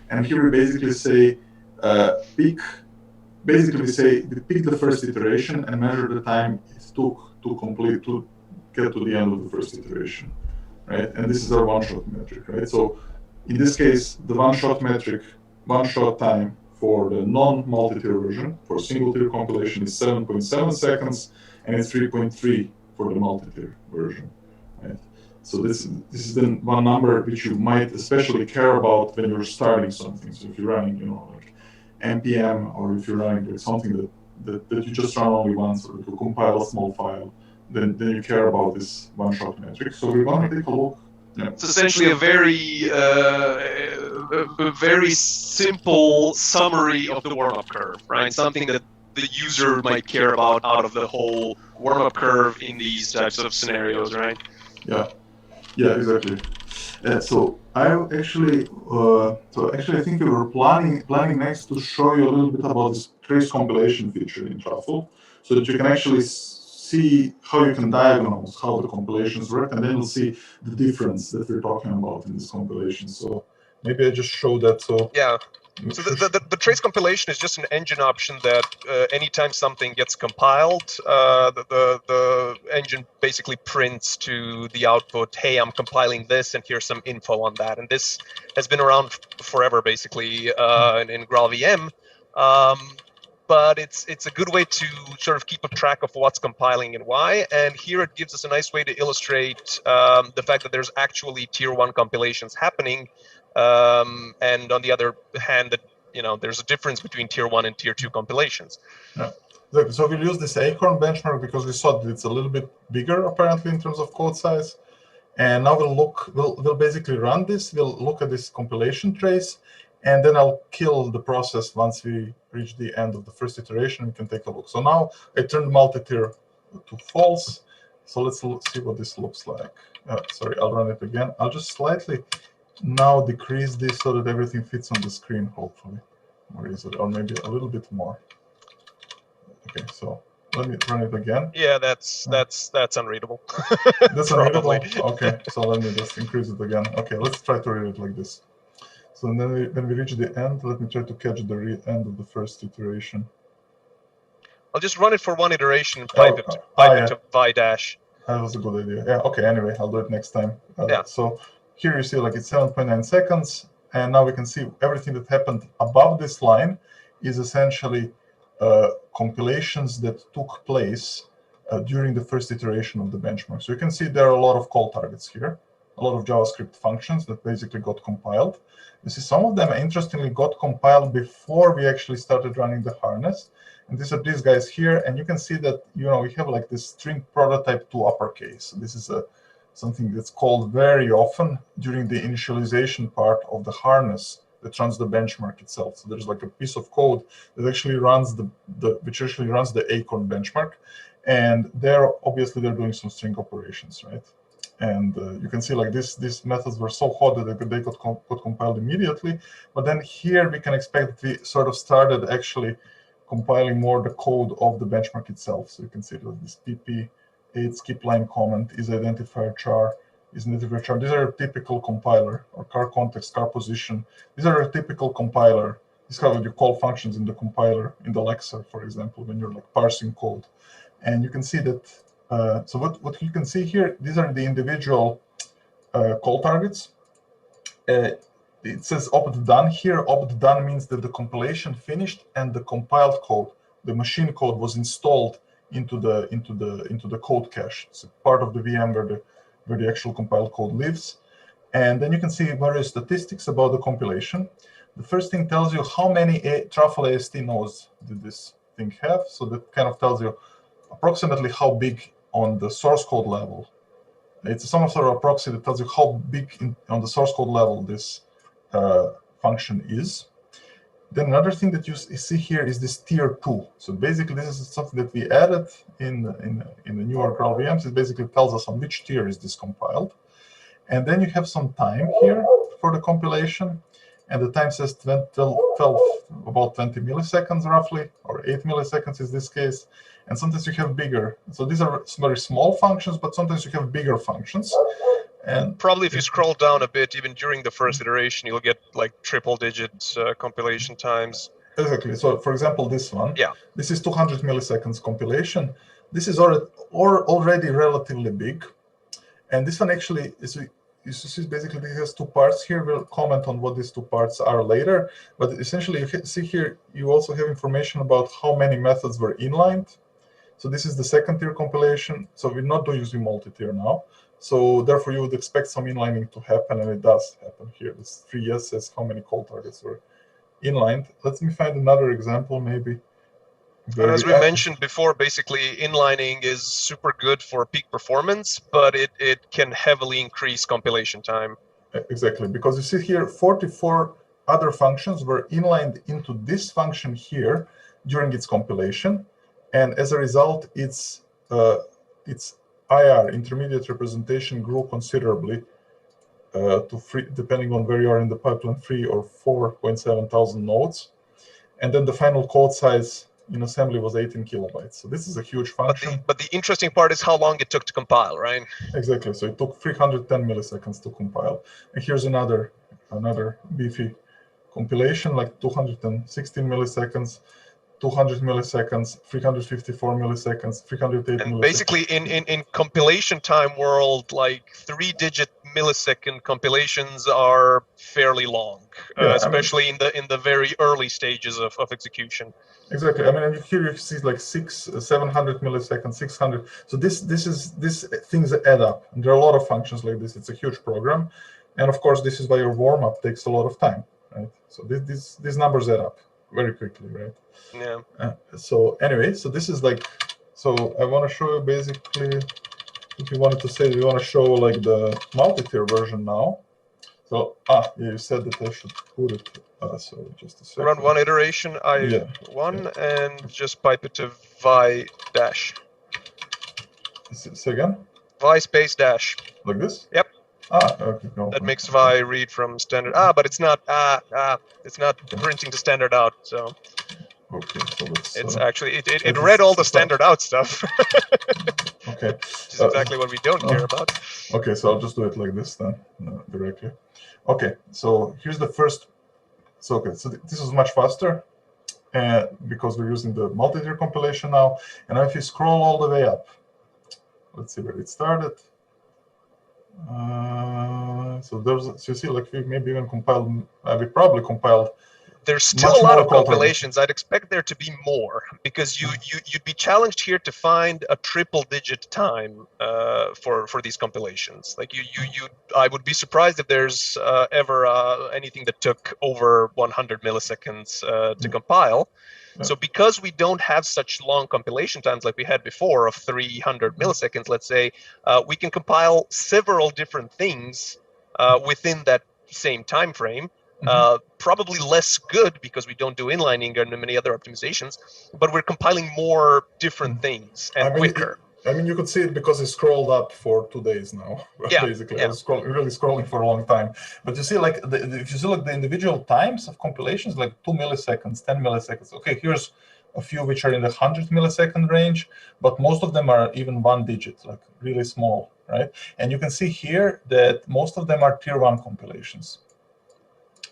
And here we basically say pick the first iteration and measure the time it took to get to the end of the first iteration. Right? And this is our one-shot metric, right? So in this case, the one-shot metric, one-shot time for the non-multi-tier version, for single-tier compilation is 7.7 seconds, and it's 3.3 for the multi-tier version, right? So this is then one number which you might especially care about when you're starting something. So if you're running, like npm, or if you're running something that you just run only once, or to compile a small file, then you care about this one-shot metric. So we're going to take a look. Yeah. It's essentially a very simple summary of the warm-up curve, right? Something that the user might care about out of the whole warm-up curve in these types of scenarios, right? Yeah, exactly. So I actually think we were planning next to show you a little bit about this trace compilation feature in Truffle, so that you can actually see how you can diagnose how the compilations work, and then you'll see the difference that we're talking about in this compilation. So maybe I just show that. So the trace compilation is just an engine option that anytime something gets compiled, the engine basically prints to the output, hey, I'm compiling this, and here's some info on that. And this has been around forever, basically, in GraalVM. but it's a good way to sort of keep a track of what's compiling and why. And here it gives us a nice way to illustrate the fact that there's actually tier 1 compilations happening, and on the other hand, that there's a difference between tier 1 and tier 2 compilations. Yeah. So we'll use this Acorn benchmark because we saw that it's a little bit bigger apparently in terms of code size. And now we'll basically run this. We'll look at this compilation trace, and then I'll kill the process once we reach the end of the first iteration. We can take a look. So now I turned multitier to false. So let's see what this looks like. Sorry, I'll run it again. I'll just slightly now decrease this so that everything fits on the screen, hopefully. Or is it? Or maybe a little bit more. Okay, so let me run it again. Yeah, that's unreadable. That's unreadable? Okay, so let me just increase it again. Okay, let's try to read it like this. So then when we reach the end, let me try to catch the end of the first iteration. I'll just run it for one iteration and pipe it to vi dash. That was a good idea. Yeah, okay, anyway, I'll do it next time. Yeah. So here you see like it's 7.9 seconds, and now we can see everything that happened above this line is essentially compilations that took place during the first iteration of the benchmark. So you can see there are a lot of call targets here, a lot of JavaScript functions that basically got compiled. You see some of them, interestingly, got compiled before we actually started running the harness. And these are these guys here, and you can see that we have like this string prototype to uppercase. This is something that's called very often during the initialization part of the harness that runs the benchmark itself. So there's like a piece of code that actually runs the Acorn benchmark, and obviously they're doing some string operations, right? And you can see like these methods were so hot that they got compiled immediately. But then here we can expect that we sort of started actually compiling more the code of the benchmark itself. So you can see that this pp8 skip line comment is identifier char. Is identifier char. These are a typical compiler, or car context, car position. These are a typical compiler. This is how you call functions in the compiler, in the Lexer, for example, when you're like parsing code. And you can see that. So what you can see here, these are the individual call targets. It says opt done here. Opt done means that the compilation finished and the compiled code, the machine code, was installed into the code cache. It's a part of the VM where the actual compiled code lives. And then you can see various statistics about the compilation. The first thing tells you how many Truffle AST nodes did this thing have. So that kind of tells you approximately how big on the source code level. It's some sort of proxy that tells you how big on the source code level this function is. Then another thing that you see here is this tier 2. So basically, this is something that we added in the newer GraalVMs. It basically tells us on which tier is this compiled. And then you have some time here for the compilation. And the time says about 20 milliseconds roughly, or 8 milliseconds in this case. And sometimes you have bigger. So these are very small functions, but sometimes you have bigger functions. And probably if you scroll down a bit, even during the first iteration, you'll get like triple-digit compilation times. Exactly. So, for example, this one. Yeah. This is 200 milliseconds compilation. This is already relatively big, and this one actually is. You see, basically, it has two parts here. We'll comment on what these two parts are later. But essentially, you see here, you also have information about how many methods were inlined. So this is the second tier compilation. So we're not using multi-tier now. So therefore, you would expect some inlining to happen, and it does happen here. This 3s says how many call targets were inlined. Let me find another example, maybe. As we mentioned before, basically, inlining is super good for peak performance, but it can heavily increase compilation time. Exactly, because you see here, 44 other functions were inlined into this function here during its compilation, and as a result, its IR, intermediate representation, grew considerably to depending on where you are in the pipeline, 3 or 4.7 thousand nodes. And then the final code size in assembly was 18 kilobytes. So this is a huge function. But the interesting part is how long it took to compile, right? Exactly. So it took 310 milliseconds to compile. And here's another beefy compilation, like 216 milliseconds. 200 milliseconds, 354 milliseconds, 308 milliseconds. Basically, in compilation time world, like 3-digit millisecond compilations are fairly long, especially in the very early stages of execution. Exactly. I mean, here you see like 700 milliseconds, 600. So these things add up. And there are a lot of functions like this. It's a huge program, and of course, this is why your warm-up takes a lot of time, right? So these numbers add up very quickly, right? Yeah. So anyway, so this is like, so I want to show you basically, if you wanted to say, we want to show like the multi-tier version now. So, yeah, you said that I should put it, so just a second. Run one iteration, and just pipe it to vi dash. Say again? Vi space dash. Like this? Yep. Okay, no. That makes vi read from standard. But it's not, printing to standard out, so. Okay, so let's. It's actually, it read all the standard out stuff. Okay. Which is exactly what we don't care about. Okay, so I'll just do it like this then, directly. Okay, so here's the first. So, okay, so this is much faster because we're using the multi-tier compilation now. And now if you scroll all the way up, let's see where it started. So you see, like we maybe even compiled, we probably compiled. There's still a lot of compilations. I'd expect there to be more because you'd be challenged here to find a triple-digit time for these compilations. Like I would be surprised if there's ever anything that took over 100 milliseconds to compile. Yeah. So because we don't have such long compilation times like we had before of 300 milliseconds, let's say, we can compile several different things within that same time frame. Probably less good because we don't do inlining and many other optimizations, but we're compiling more different things and quicker. I mean, you could see it because it scrolled up for 2 days now. Yeah, basically, I was really scrolling for a long time. But you see, like if you see like the individual times of compilations, like 2 milliseconds, 10 milliseconds. Okay, here's a few which are in the 100 millisecond range, but most of them are even 1 digit, like really small, right? And you can see here that most of them are tier 1 compilations.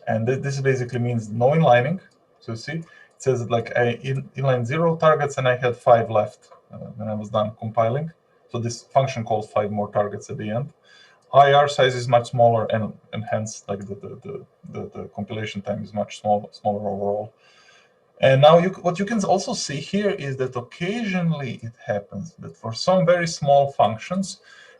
And this basically means no inlining. So you see, it says that like I inline 0 targets and I had 5 left when I was done compiling. So this function calls 5 more targets at the end. IR size is much smaller, and hence like the compilation time is much smaller overall. And now what you can also see here is that occasionally it happens that for some very small functions,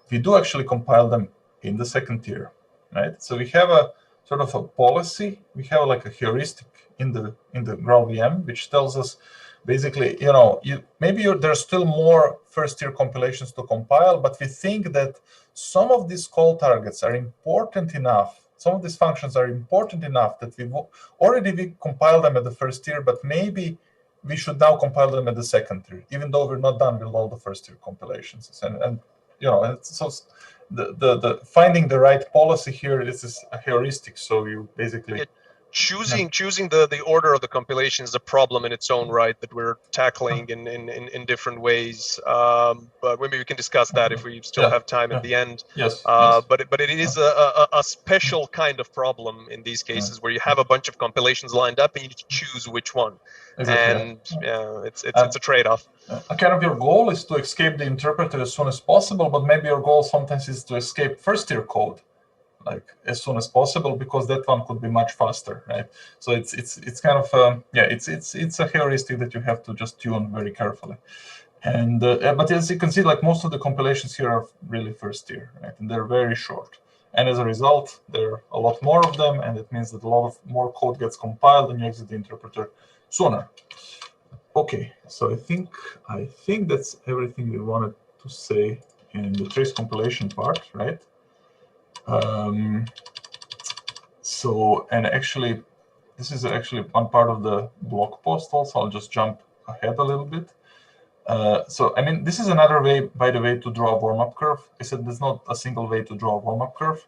we do actually compile them in the second tier, right? So we have a sort of a policy. We have like a heuristic in the GraalVM, which tells us basically, there's still more first-tier compilations to compile, but we think that some of these call targets are important enough. Some of these functions are important enough that we compile them at the first tier, but maybe we should now compile them at the second tier, even though we're not done with all the first-tier compilations. And so the finding the right policy here, this is a heuristic. So you basically choosing the order of the compilation is a problem in its own right that we're tackling in different ways. But maybe we can discuss that if we still have time at the end. Yes. But it is a special kind of problem in these cases where you have a bunch of compilations lined up and you need to choose which one. Exactly. And it's a trade-off. Kind of your goal is to escape the interpreter as soon as possible, but maybe your goal sometimes is to escape first-tier code like as soon as possible, because that one could be much faster, right? So it's kind of it's a heuristic that you have to just tune very carefully. And but as you can see, like most of the compilations here are really first tier, right? And they're very short. And as a result, there are a lot more of them, and it means that a lot of more code gets compiled and you exit the interpreter sooner. Okay, so I think that's everything we wanted to say in the trace compilation part, right? And actually, this is actually one part of the blog post also. I'll just jump ahead a little bit. So, I mean, this is another way, by the way, to draw a warm-up curve. I said there's not a single way to draw a warm-up curve.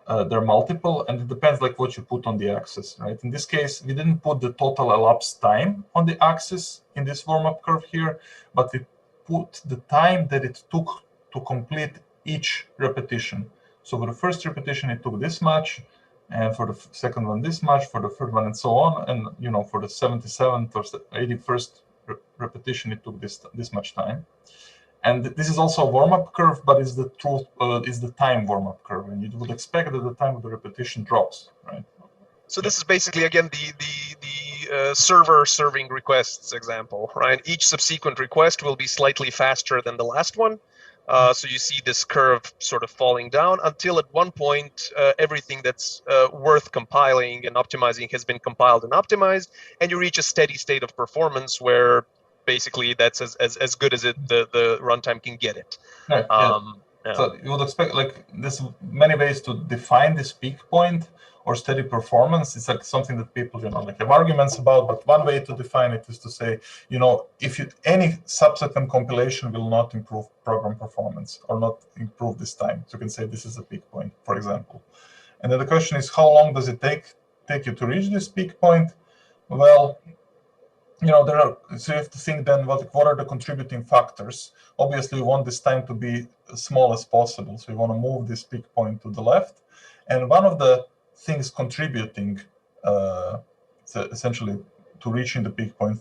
There are multiple, and it depends like what you put on the axis, right? In this case, we didn't put the total elapsed time on the axis in this warm-up curve here, but we put the time that it took to complete each repetition. So for the first repetition, it took this much, and for the second one, this much, for the third one, and so on. And for the 77th or 81st repetition, it took this much time. And this is also a warm-up curve, but is the time warm-up curve, and you would expect that the time of the repetition drops, right? So this is basically, again, the server serving requests example, right? Each subsequent request will be slightly faster than the last one. So you see this curve sort of falling down until at one point, everything that's worth compiling and optimizing has been compiled and optimized, and you reach a steady state of performance where basically that's as good as the runtime can get it. Right. Yeah. So you would expect, like, there's many ways to define this peak point or steady performance. It's like something that people, like, have arguments about. But one way to define it is to say, if any subsequent compilation will not improve program performance or not improve this time. So you can say this is a peak point, for example. And then the question is, how long does it take you to reach this peak point? Well, so you have to think then what are the contributing factors. Obviously, you want this time to be as small as possible, so you want to move this peak point to the left. And one of the things contributing essentially to reaching the peak point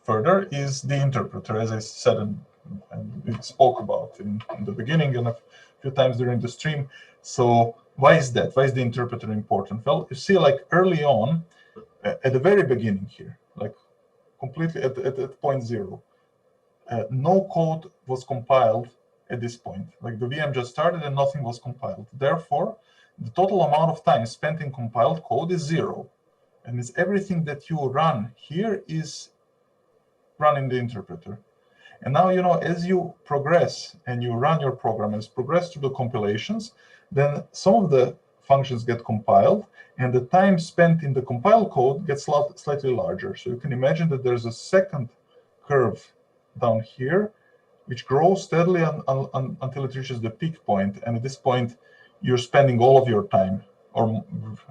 further is the interpreter, as I said and we spoke about in the beginning and a few times during the stream. So why is that? Why is the interpreter important? Well, you see, like, early on, at the very beginning here, like completely at point 0, no code was compiled at this point. Like, the VM just started and nothing was compiled. Therefore, the total amount of time spent in compiled code is 0. And means everything that you run here is running the interpreter. And now, as you progress and you run your program and progress through the compilations, then some of the functions get compiled, and the time spent in the compiled code gets slightly larger. So you can imagine that there's a second curve down here, which grows steadily until it reaches the peak point. And at this point, you're spending all of your time, or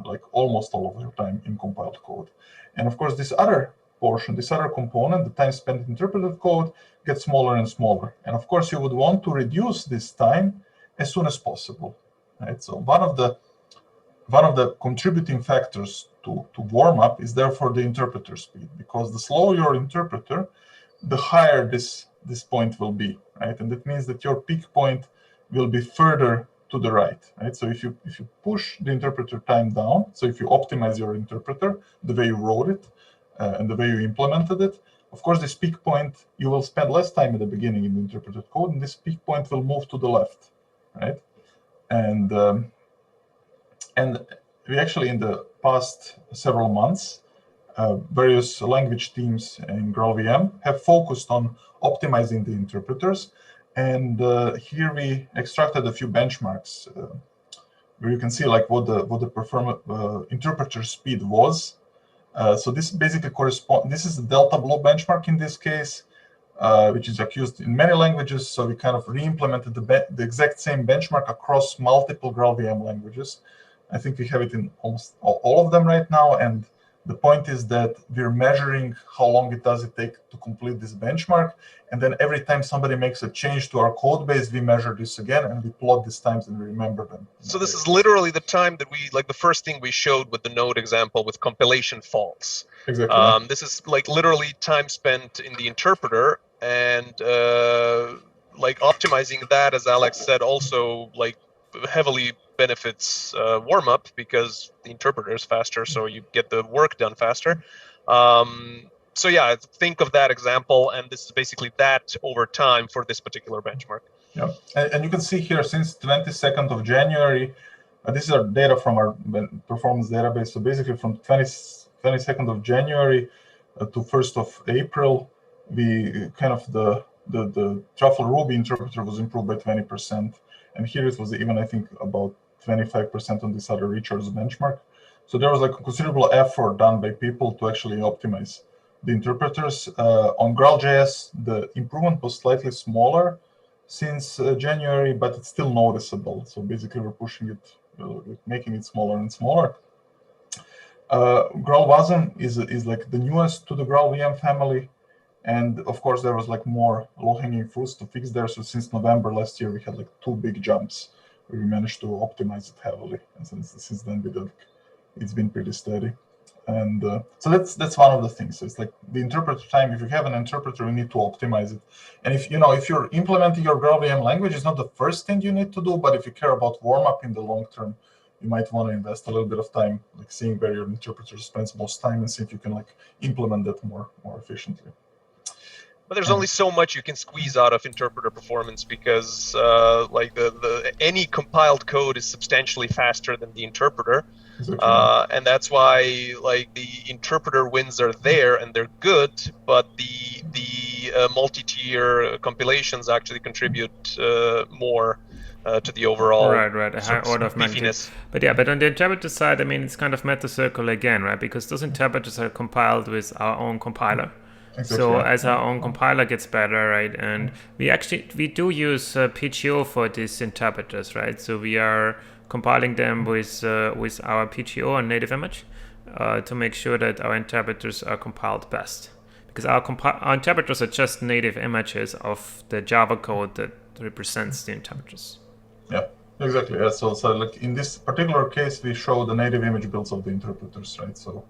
like almost all of your time, in compiled code. And of course, this other portion, this other component, the time spent in interpreted code, gets smaller and smaller. And of course, you would want to reduce this time as soon as possible. Right? So one of the contributing factors to warm up is therefore the interpreter speed, because the slower your interpreter, the higher this point will be, right? And that means that your peak point will be further to the right, right? So if you push the interpreter time down, so if you optimize your interpreter the way you wrote it and the way you implemented it, of course, this peak point, you will spend less time at the beginning in the interpreted code, and this peak point will move to the left, right? And we actually, in the past several months, various language teams in GraalVM have focused on optimizing the interpreters. And here we extracted a few benchmarks where you can see, like, what the interpreter speed was. So this basically this is the delta blow benchmark in this case, which is used in many languages. So we kind of re-implemented the exact same benchmark across multiple GraalVM languages. I think we have it in almost all of them right now. And the point is that we're measuring how long it take to complete this benchmark. And then every time somebody makes a change to our code base, we measure this again and we plot these times and we remember them. So this is literally the time that the first thing we showed with the node example with compilation faults. Exactly. This is like literally time spent in the interpreter, and like optimizing that, as Alex said, also like heavily benefits Warmup because the interpreter is faster, so you get the work done faster. So yeah, think of that example, and this is basically that over time for this particular benchmark. Yeah, and you can see here since 22nd of January, this is our data from our performance database. So basically from 22nd of January to 1st of April, we kind of the TruffleRuby interpreter was improved by 20. And here it was even, I think, about 25% on this other Richard's benchmark. So there was like a considerable effort done by people to actually optimize the interpreters. On Graal.js, the improvement was slightly smaller since January, but it's still noticeable. So basically, we're pushing it, making it smaller and smaller. GraalVM is like the newest to the GraalVM family. And of course, there was like more low-hanging fruits to fix there. So since November last year, we had like 2 big jumps where we managed to optimize it heavily. And since then, it's been pretty steady. And so that's one of the things. So it's like the interpreter time. If you have an interpreter, you need to optimize it. And if you're implementing your GraalVM language, it's not the first thing you need to do. But if you care about warm-up in the long term, you might want to invest a little bit of time, like seeing where your interpreter spends most time, and see if you can like implement that more efficiently. But there's only so much you can squeeze out of interpreter performance, because like the any compiled code is substantially faster than the interpreter. Exactly. And that's why like the interpreter wins are there and they're good, but the multi-tier compilations actually contribute more to the overall right, a high order of magnitude. But yeah, but on the interpreter side, I mean, it's kind of meta circle again, right? Because those interpreters are compiled with our own compiler. Exactly. So as our own compiler gets better, right, and we do use PGO for these interpreters, right? So we are compiling them with our PGO on native image to make sure that our interpreters are compiled best, because our interpreters are just native images of the Java code that represents the interpreters. Yeah, exactly. Yeah, so like in this particular case, we show the native image builds of the interpreters, right? So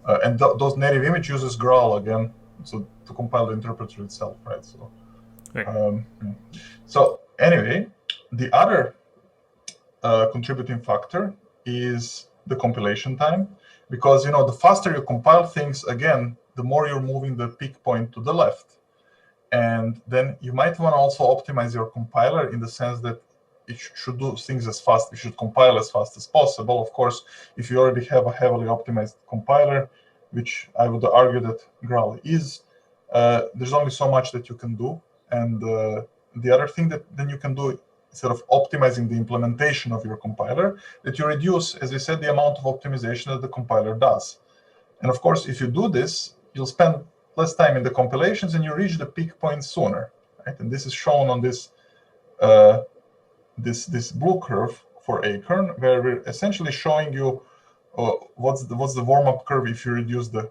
and those native image uses Graal again, so to compile the interpreter itself, right? So right. So anyway, the other contributing factor is the compilation time, because the faster you compile things, again, the more you're moving the peak point to the left. And then you might want to also optimize your compiler in the sense that it should do things as fast. It should compile as fast as possible. Of course, if you already have a heavily optimized compiler, which I would argue that Graal is, there's only so much that you can do. And the other thing that then you can do, instead of optimizing the implementation of your compiler, that you reduce, as we said, the amount of optimization that the compiler does. And of course, if you do this, you'll spend less time in the compilations and you reach the peak point sooner, right? And this is shown on this this blue curve for Acorn, where we're essentially showing you what's the warm-up curve if you reduce the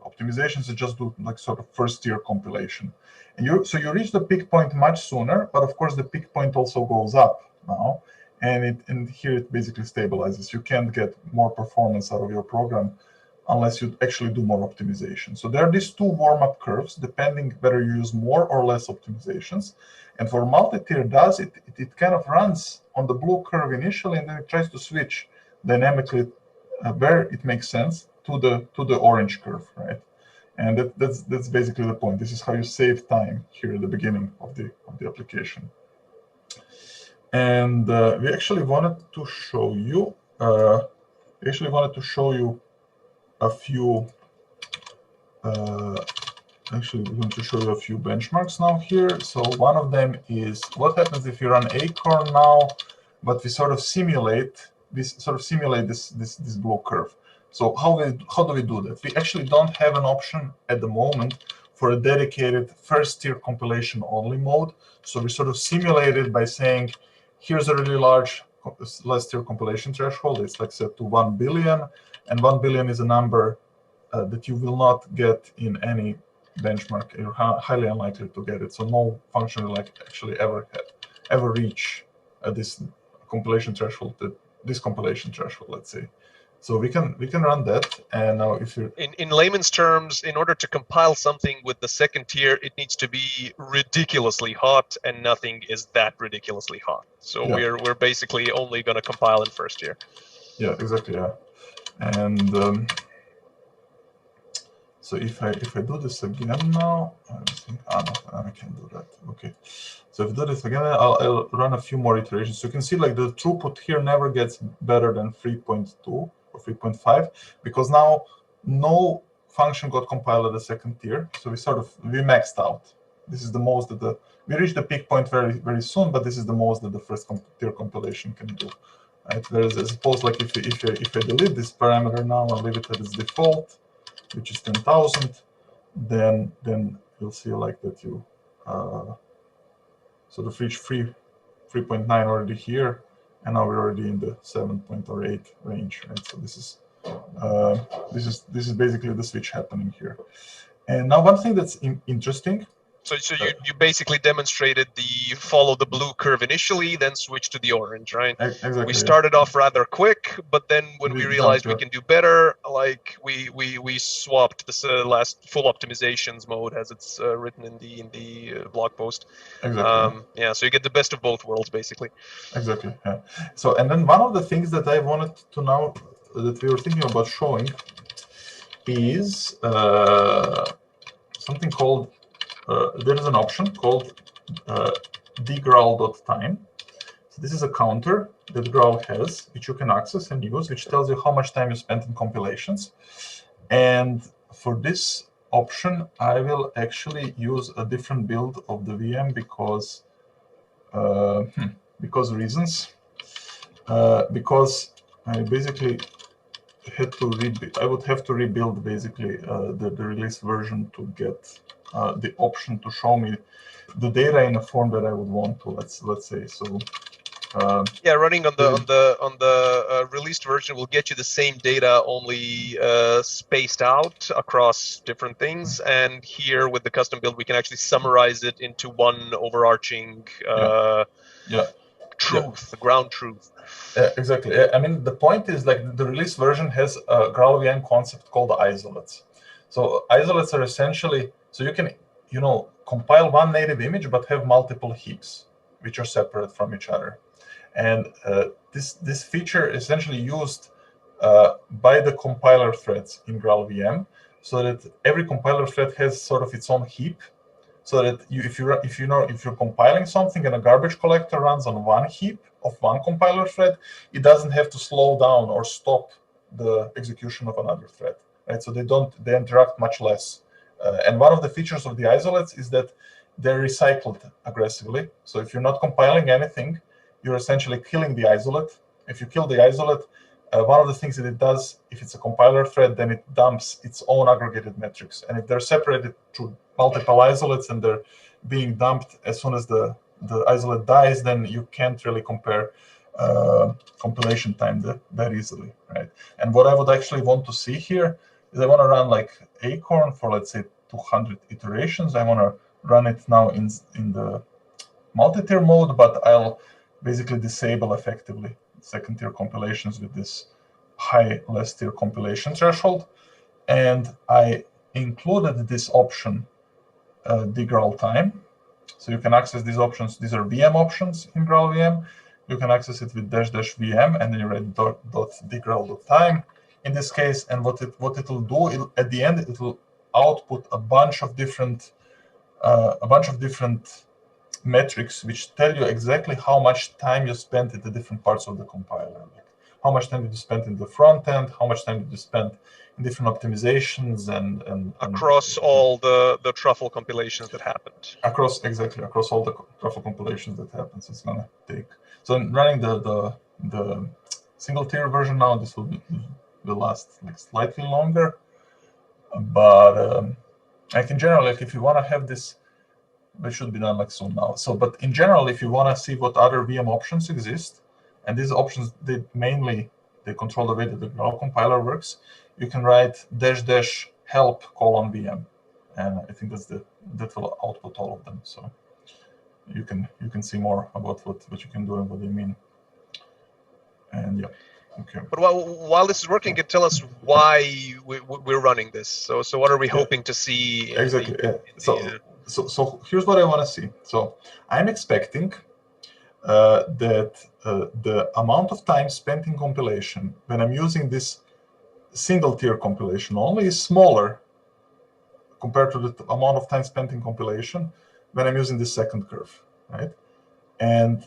optimizations and just do like sort of first-tier compilation. And so you reach the peak point much sooner, but of course the peak point also goes up now, and here it basically stabilizes. You can't get more performance out of your program unless you actually do more optimization. So there are these two warm-up curves, depending whether you use more or less optimizations. And for multi-tier does it kind of runs on the blue curve initially, and then it tries to switch dynamically where it makes sense to the orange curve, right? And that's basically the point. This is how you save time here at the beginning of the application. And we actually wanted to show you a few. Actually, we're going to show you a few benchmarks now here. So one of them is what happens if you run Acorn now, but we sort of simulate this blue curve. So how do we do that? We actually don't have an option at the moment for a dedicated first-tier compilation only mode. So we sort of simulate it by saying, here's a really large last-tier compilation threshold. It's like set to 1 billion, and 1 billion is a number that you will not get in any benchmark. You're highly unlikely to get it. So no function will actually ever reach this compilation threshold. Let's say. So we can run that, and now if you in layman's terms, in order to compile something with the second tier, it needs to be ridiculously hot, and nothing is that ridiculously hot. So yeah. we're basically only going to compile in first tier. Yeah, exactly. Yeah, and so if I do this again now, no, I can't do that. Okay, so if I do this again, I'll run a few more iterations. So you can see like the throughput here never gets better than 3.2 or 3.5 because now no function got compiled at the second tier. So we maxed out. This is the most that we reached the peak point very, very soon, but this is the most that the first tier compilation can do. Right? Whereas I suppose like if I delete this parameter now and leave it at its default, which is 10,000, then you'll see like that you sort of reach 3.9 already here, and now we're already in the 7.8 range, right? So this is basically the switch happening here. And now one thing that's interesting. So you basically demonstrated the follow the blue curve initially, then switch to the orange, right? Exactly. We started off rather quick, but then when we realized we can do better, like we swapped this last full optimizations mode as it's written in the blog post. Exactly. Yeah, so you get the best of both worlds basically. Exactly. Yeah. So and then one of the things that I wanted to now that we were thinking about showing is something called there is an option called dgraal.time. So this is a counter that Graal has, which you can access and use, which tells you how much time you spent in compilations. And for this option, I will actually use a different build of the VM because reasons. Because I basically had to I would have to rebuild basically the release version to get the option to show me the data in a form that I would want to. Let's say so. Yeah, running on the released version will get you the same data, only spaced out across different things. And here with the custom build, we can actually summarize it into one overarching truth, the ground truth. Exactly. I mean, the point is like the release version has a GraalVM concept called isolates. So isolates are essentially, so you can, compile one native image, but have multiple heaps, which are separate from each other. And this feature is essentially used by the compiler threads in GraalVM, so that every compiler thread has sort of its own heap, so that if you're compiling something and a garbage collector runs on one heap of one compiler thread, it doesn't have to slow down or stop the execution of another thread, right? So they interact much less. And one of the features of the isolates is that they're recycled aggressively. So if you're not compiling anything, you're essentially killing the isolate. If you kill the isolate, one of the things that it does, if it's a compiler thread, then it dumps its own aggregated metrics. And if they're separated through multiple isolates and they're being dumped as soon as the isolate dies, then you can't really compare compilation time that easily, right? And what I would actually want to see here is I want to run like Acorn for, let's say, 200 iterations. I want to run it now in the multi-tier mode, but I'll basically disable effectively second-tier compilations with this high less-tier compilation threshold. And I included this option, dgraal time. So you can access these options. These are VM options in GraalVM. You can access it with --VM, and then you write .dgraal.time in this case. And what it will do at the end, it will output a bunch of different metrics which tell you exactly how much time you spent in the different parts of the compiler. Like how much time did you spend in the front end? How much time did you spend in different optimizations and across all the Truffle compilations that happened. Across all the Truffle compilations that happens, it's gonna take. So in running the single tier version now, this will last like slightly longer. But like in general, like if you want to have this, it should be done like soon now. So, but in general, if you want to see what other VM options exist, and these options they control the way that the Graal compiler works, you can write --help :VM, and I think that will output all of them. So you can see more about what you can do and what they mean. And yeah. Okay. But while this is working, can you tell us why we're running this? So what are we hoping to see? Exactly. So here's what I want to see. So I'm expecting that the amount of time spent in compilation when I'm using this single tier compilation only is smaller compared to the amount of time spent in compilation when I'm using this second curve, right? And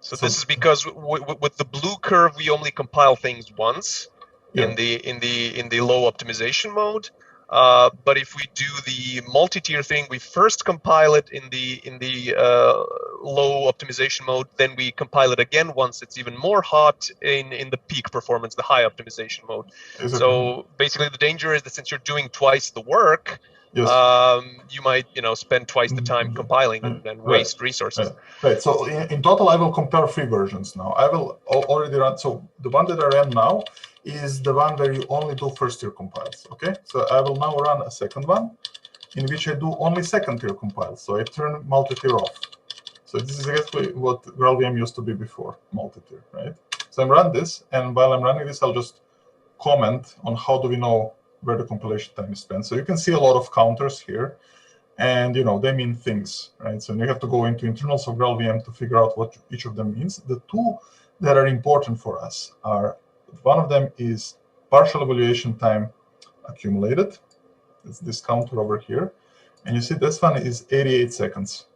so this is because with the blue curve we only compile things once in the low optimization mode. But if we do the multi-tier thing, we first compile it in the low optimization mode, then we compile it again once it's even more hot in the peak performance, the high optimization mode. Exactly. So basically, the danger is that since you're doing twice the work, you might spend twice the time compiling and waste resources. Right. So in total, I will compare 3 versions now. I will already run. So the one that I ran now is the one where you only do first-tier compiles. Okay. So I will now run a second one, in which I do only second-tier compiles. So I turn multi-tier off. So this is exactly what GraalVM used to be before, multi-tier, right? So I'm running this, and while I'm running this, I'll just comment on how do we know where the compilation time is spent. So you can see a lot of counters here, and they mean things, right? So you have to go into internals of GraalVM to figure out what each of them means. The two that are important for us are, one of them is partial evaluation time accumulated. It's this counter over here. And you see this one is 88 seconds.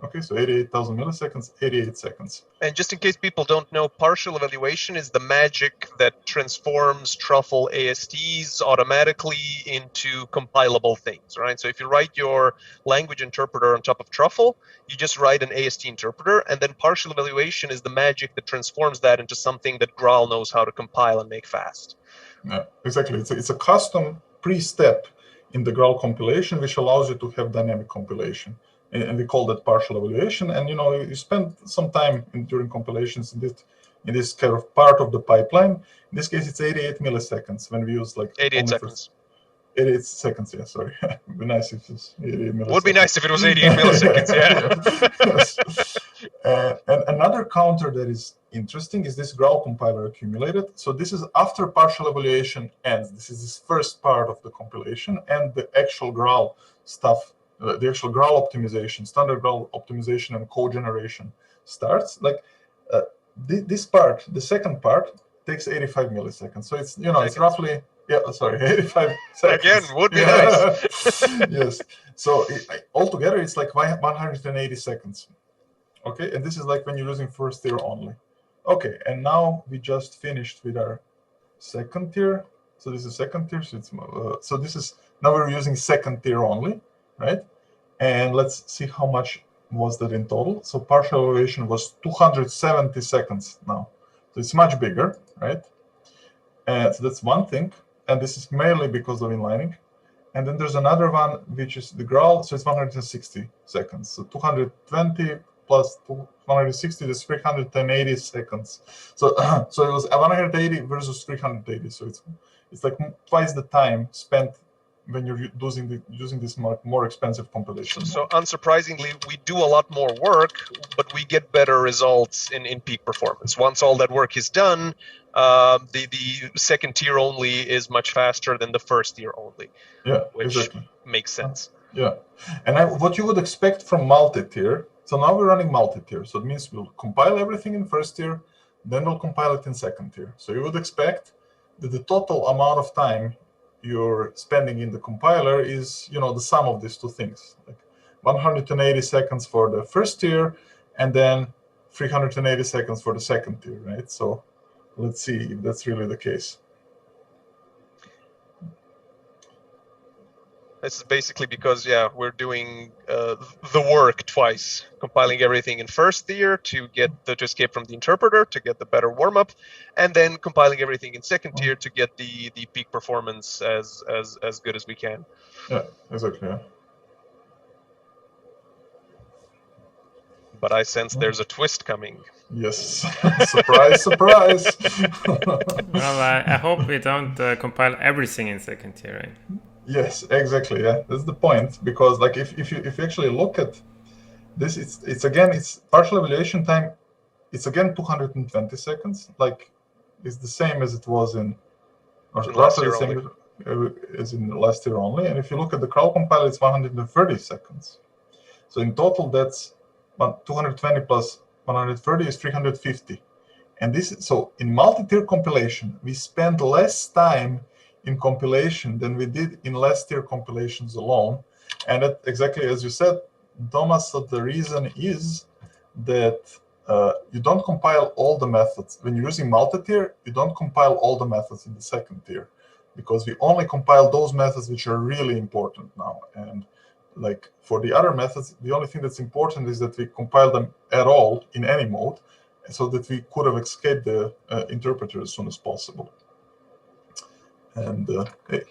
Okay, so 88,000 milliseconds, 88 seconds. And just in case people don't know, partial evaluation is the magic that transforms Truffle ASTs automatically into compilable things, right? So if you write your language interpreter on top of Truffle, you just write an AST interpreter, and then partial evaluation is the magic that transforms that into something that Graal knows how to compile and make fast. Yeah, exactly. It's a custom pre-step in the Graal compilation, which allows you to have dynamic compilation. And we call that partial evaluation. And you spend some time during compilations in this kind of part of the pipeline. In this case, it's 88 milliseconds when we use 88 seconds. 88 seconds, yeah, sorry. Would be nice if it was 88 milliseconds. Would be nice if it was 88 milliseconds, yeah. Yes. And another counter that is interesting is this Graal compiler accumulated. So this is after partial evaluation ends. This is this first part of the compilation, and the actual Graal stuff, the actual Graal optimization, standard Graal optimization and code generation starts. This part, the second part, takes 85 milliseconds. So it's it's roughly 85 seconds. Again, would be nice. Yes. So altogether, it's like 180 seconds. Okay, and this is like when you're using first tier only. Okay, and now we just finished with our second tier. So this is second tier. So it's so this is now we're using second tier only, right? And let's see how much was that in total. So partial evaluation was 270 seconds now. So it's much bigger, right? So that's one thing. And this is mainly because of inlining. And then there's another one, which is the Graal. So it's 160 seconds. So 220 plus 160 is 380 seconds. So so it was 180 versus 380. So it's like twice the time spent when you're using this more expensive compilation. So unsurprisingly, we do a lot more work, but we get better results in peak performance. Once all that work is done, the second tier only is much faster than the first tier only. Yeah, which exactly. Makes sense. Yeah, and what you would expect from multi-tier. So now we're running multi-tier. So it means we'll compile everything in first tier, then we'll compile it in second tier. So you would expect that the total amount of time you're spending in the compiler is, the sum of these two things, like 180 seconds for the first tier, and then 380 seconds for the second tier, right? So let's see if that's really the case. This is basically because, we're doing the work twice, compiling everything in first tier to escape from the interpreter, to get the better warm-up, and then compiling everything in second tier to get the peak performance as good as we can. Yeah, exactly. Yeah. But I sense there's a twist coming. Yes, surprise, surprise. Well, I hope we don't compile everything in second tier, right? Yes, exactly. Yeah, that's the point. Because if you actually look at this, it's partial evaluation time. It's again 220 seconds. It's the same as it was in roughly the same as in last year only. And if you look at the Graal compiler, it's 130 seconds. So in total, that's 220 plus 130 is 350. And so in multi-tier compilation, we spend less time in compilation than we did in last tier compilations alone. And that, exactly as you said, Thomas, so the reason is that you don't compile all the methods. When you're using multi-tier, you don't compile all the methods in the second tier, because we only compile those methods which are really important now. And for the other methods, the only thing that's important is that we compile them at all in any mode, so that we could have escaped the interpreter as soon as possible. And hey,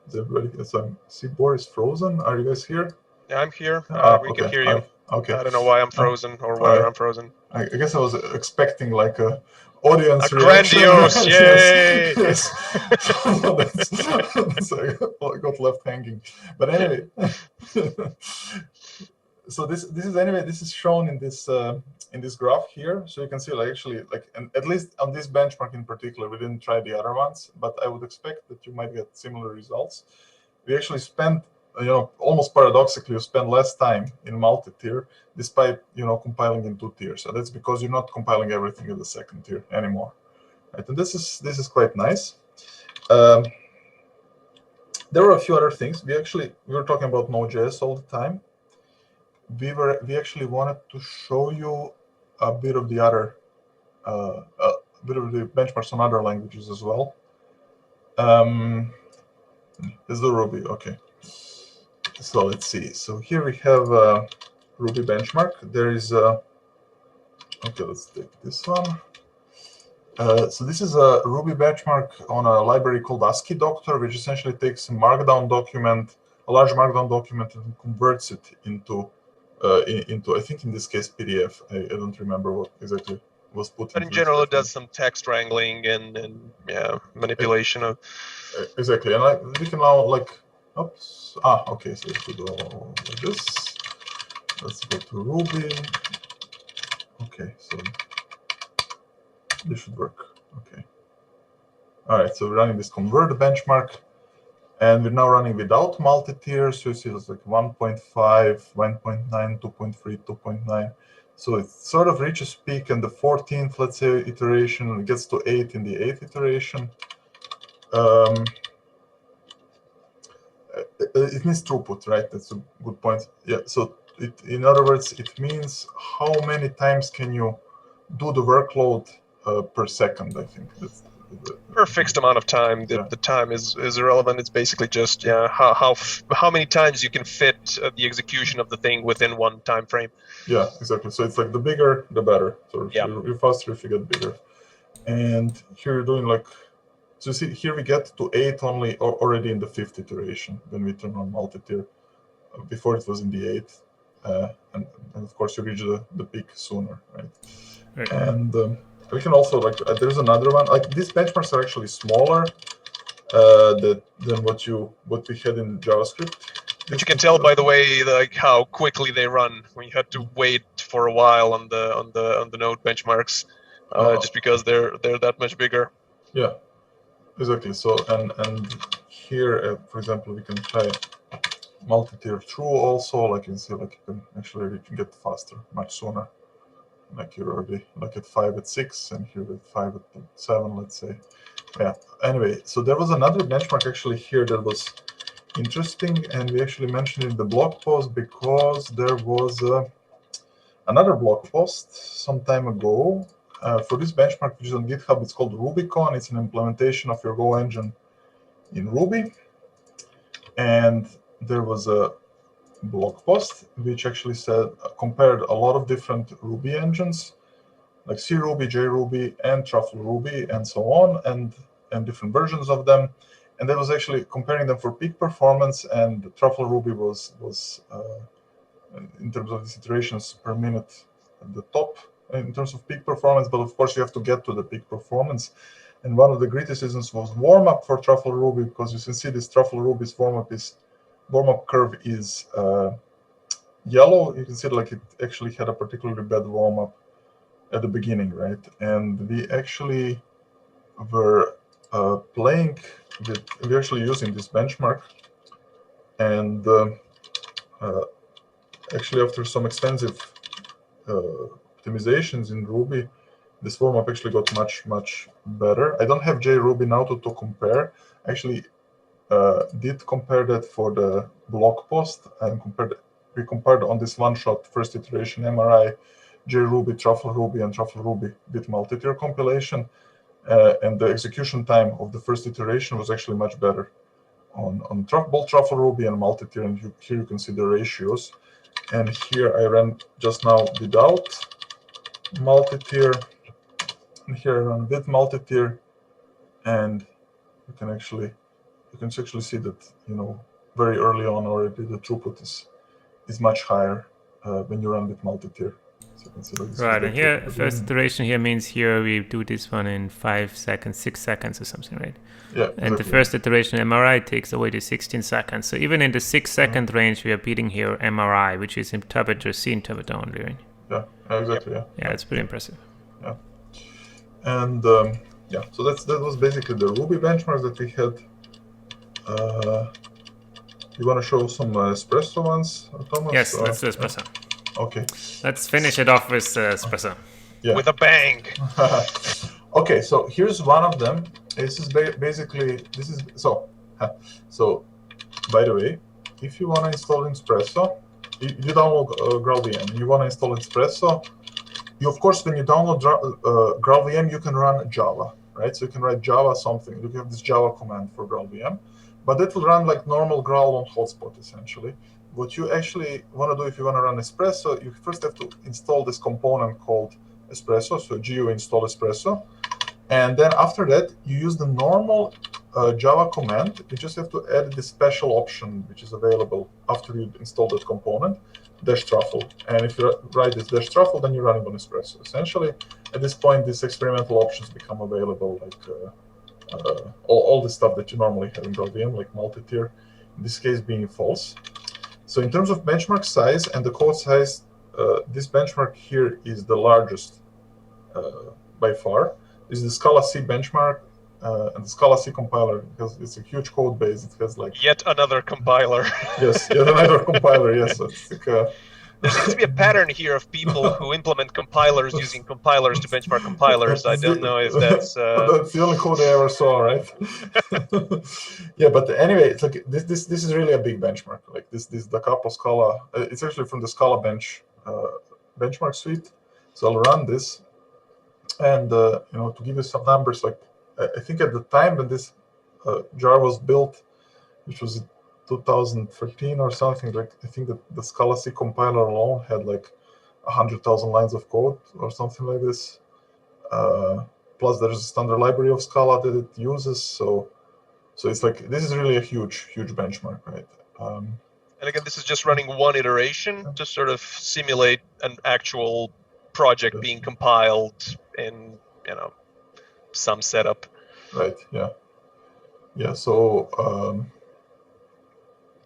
is everybody? Yes, I see Boris frozen. Are you guys here? Yeah, I'm here. We Okay. can hear you. Okay. I don't know why I'm frozen or whether I'm frozen. I guess I was expecting like a audience A reaction. grandiose, yay! Yes. I got left hanging. But anyway, so this is shown in this graph here. So you can see like actually like, and at least on this benchmark in particular, we didn't try the other ones, but I would expect that you might get similar results. We actually spent, almost paradoxically, you spend less time in multi-tier despite, compiling in 2 tiers. So that's because you're not compiling everything in the 2nd tier anymore, right? And this is quite nice. There were a few other things. We were talking about Node.js all the time. We actually wanted to show you a bit of the other, bit of the benchmarks on other languages as well. Is the Ruby, okay. So let's see. So here we have a Ruby benchmark. There is a, okay, let's take this one. So this is a Ruby benchmark on a library called ASCII Doctor, which essentially takes a markdown document, a large markdown document, and converts it into I think in this case PDF. I don't remember what exactly was put. But in general, it does some text wrangling and yeah, manipulation of. Exactly, and we can now like, oops, okay, so let's do like this. Let's go to Ruby. Okay, so this should work. Okay. All right, so we're running this convert benchmark, and we're now running without multi-tier. So you see it's like 1.5, 1.9, 2.3, 2.9. So it sort of reaches peak in the 14th, let's say, iteration. It gets to 8 in the 8th iteration. It means throughput, right? That's a good point. Yeah. So in other words, it means how many times can you do the workload per second. I think that's per fixed amount of time. The time is irrelevant. It's basically just how many times you can fit the execution of the thing within one time frame. Yeah, exactly. So it's like the bigger, the better. So you're faster if you get bigger. And here you're doing like, so you see here we get to 8 only already in the 5th iteration when we turn on multi-tier. Before it was in the 8th, and of course you reach the peak sooner, right? And we can also like there's another one. Like these benchmarks are actually smaller than what we had in JavaScript. But you can tell by the way like how quickly they run when you had to wait for a while on the node benchmarks, just because they're that much bigger. Yeah, exactly. So and here, for example, we can try multi-tier true also. Like you can see, like you can get faster much sooner. Like you're already like at 5 at 6, and here at 5 at 7, let's say. Yeah. Anyway, so there was another benchmark actually here that was interesting, and we actually mentioned it in the blog post because there was another blog post some time ago for this benchmark, which is on GitHub. It's called Rubicon. It's an implementation of your Go engine in Ruby, and there was a blog post which actually said compared a lot of different Ruby engines like CRuby, JRuby, and TruffleRuby, and so on, and different versions of them. And that was actually comparing them for peak performance, and TruffleRuby was in terms of these iterations per minute at the top in terms of peak performance. But of course, you have to get to the peak performance. And one of the criticisms was Warmup for TruffleRuby, because you can see this TruffleRuby's warmup curve is yellow. You can see like it actually had a particularly bad warmup at the beginning, right? And we actually were we're actually using this benchmark, and actually after some extensive optimizations in Ruby, this warmup actually got much better. I don't have JRuby now to compare. Actually did compare that for the blog post, and we compared on this one-shot first iteration MRI JRuby, TruffleRuby, and TruffleRuby with multi-tier compilation, and the execution time of the first iteration was actually much better on both TruffleRuby and multi-tier. And here you can see the ratios. And here I ran just now without multi-tier, and here I run with multi-tier, and you can actually see that very early on already the throughput is much higher when you run with multi-tier. So you can see like this. Right, and here, first iteration here means here we do this one in 5 seconds, 6 seconds or something, right? Yeah. And the first iteration MRI takes away to 16 seconds. So even in the 6-second range, we are beating here MRI, which is interpreter, C interpreter only, right? Yeah, exactly. Yeah. Yeah, it's pretty impressive. Yeah. And yeah, so that was basically the Ruby benchmarks that we had. You want to show some espresso ones, Thomas? Yes, let's do espresso. Okay. Let's finish it off with espresso. Yeah. With a bang. Okay, so here's one of them. This is basically so. By the way, if you want to install Espresso, you download GraalVM and you want to install Espresso. You of course, when you download GraalVM, you can run Java, right? So you can write Java something. You have this Java command for GraalVM, but that will run like normal Graal on hotspot essentially. What you actually want to do if you want to run Espresso, you first have to install this component called Espresso. So gu install Espresso. And then after that, you use the normal Java command. You just have to add the special option, which is available after you install that component, -truffle. And if you write this -truffle, then you're running on Espresso. Essentially, at this point, these experimental options become available, like all the stuff that you normally have in GraalVM, like multitier, in this case being false. So in terms of benchmark size and the code size, this benchmark here is the largest by far. This is the Scala C benchmark and the Scala C compiler, because it's a huge code base. It has like Yet another compiler. Yes, yet another compiler. Yes, so it's like there seems to be a pattern here of people who implement compilers using compilers to benchmark compilers. I don't know if that's that's the only code I ever saw, right? Yeah, but anyway, it's like this is really a big benchmark. Like this Da Capo Scala. It's actually from the Scala benchmark suite. So I'll run this. And to give you some numbers, like I think at the time when this jar was built, which was 2013 or something, like I think that the Scala C compiler alone had like 100,000 lines of code or something like this. Plus, there's a standard library of Scala that it uses. So it's like this is really a huge benchmark, right? And again, this is just running one iteration to sort of simulate an actual project being compiled in some setup. Right. Yeah. So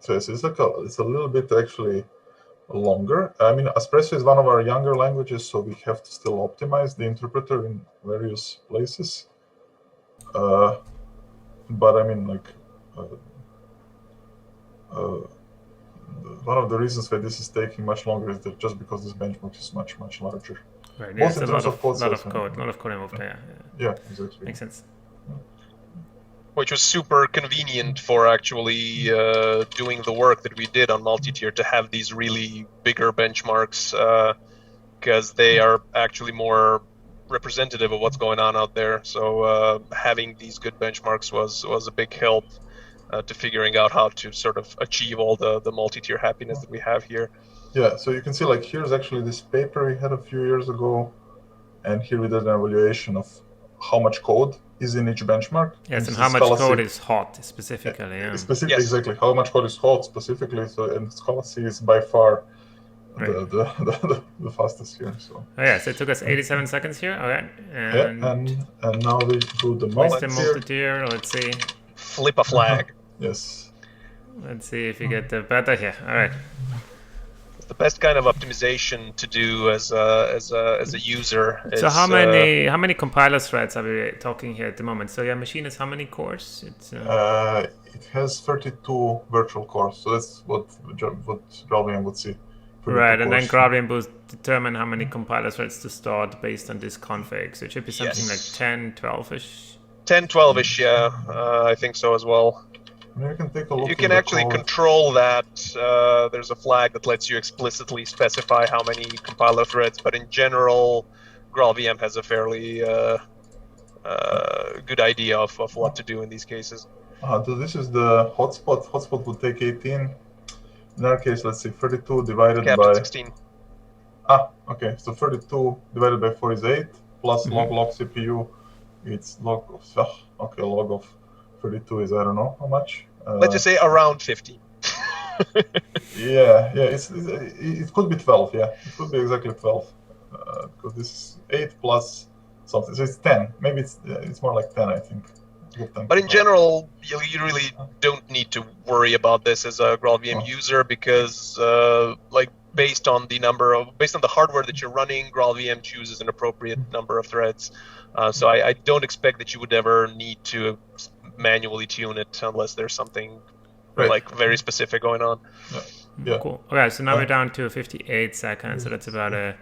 it's a little bit actually longer. I mean, Espresso is one of our younger languages, so we have to still optimize the interpreter in various places. But I mean, like one of the reasons why this is taking much longer is that just because this benchmark is much larger. Right. Yeah, it's a lot of code involved there. Yeah, exactly. Makes sense. Which was super convenient for actually doing the work that we did on multitier to have these really bigger benchmarks, because they are actually more representative of what's going on out there. So having these good benchmarks was a big help to figuring out how to sort of achieve all the multi-tier happiness that we have here. Yeah, so you can see like here's actually this paper we had a few years ago, and here we did an evaluation of how much code is in each benchmark. Yes, and how much code is hot specifically. Yeah. Yes. Exactly, how much code is hot specifically. So, and Scala C is by far the fastest here. So. Oh yeah, so it took us 87 seconds here. All right, and now we do the multi-tier. Let's see. Flip a flag. Yes. Let's see if you get the better here. All right. The best kind of optimization to do as a user. So how many compiler threads are we talking here at the moment? So your machine has how many cores? It has 32 virtual cores. So that's what GraalVM would see. Right, and then GraalVM will determine how many compiler threads to start based on this config. So it should be something like 10, 12-ish. 10, 12-ish, yeah. I think so as well. You can take a look. You can actually control that. There's a flag that lets you explicitly specify how many compiler threads, but in general, GraalVM has a fairly good idea of what to do in these cases. So this is the hotspot. Hotspot would take 18. In our case, let's see, 32 divided by 16. Okay. So 32 divided by 4 is 8 plus log CPU. It's log of 32 is I don't know how much. Let's just say around 50. Yeah. It could be 12. Yeah, it could be exactly 12. because this is 8 plus something, so it's 10. Maybe it's more like 10, I think. But in general, you really don't need to worry about this as a GraalVM user, because like based on the hardware that you're running, GraalVM chooses an appropriate number of threads. So I don't expect that you would ever need to manually tune it unless there's something like very specific going on. Yeah. Cool. Okay, so now we're down to 58 seconds, so that's about a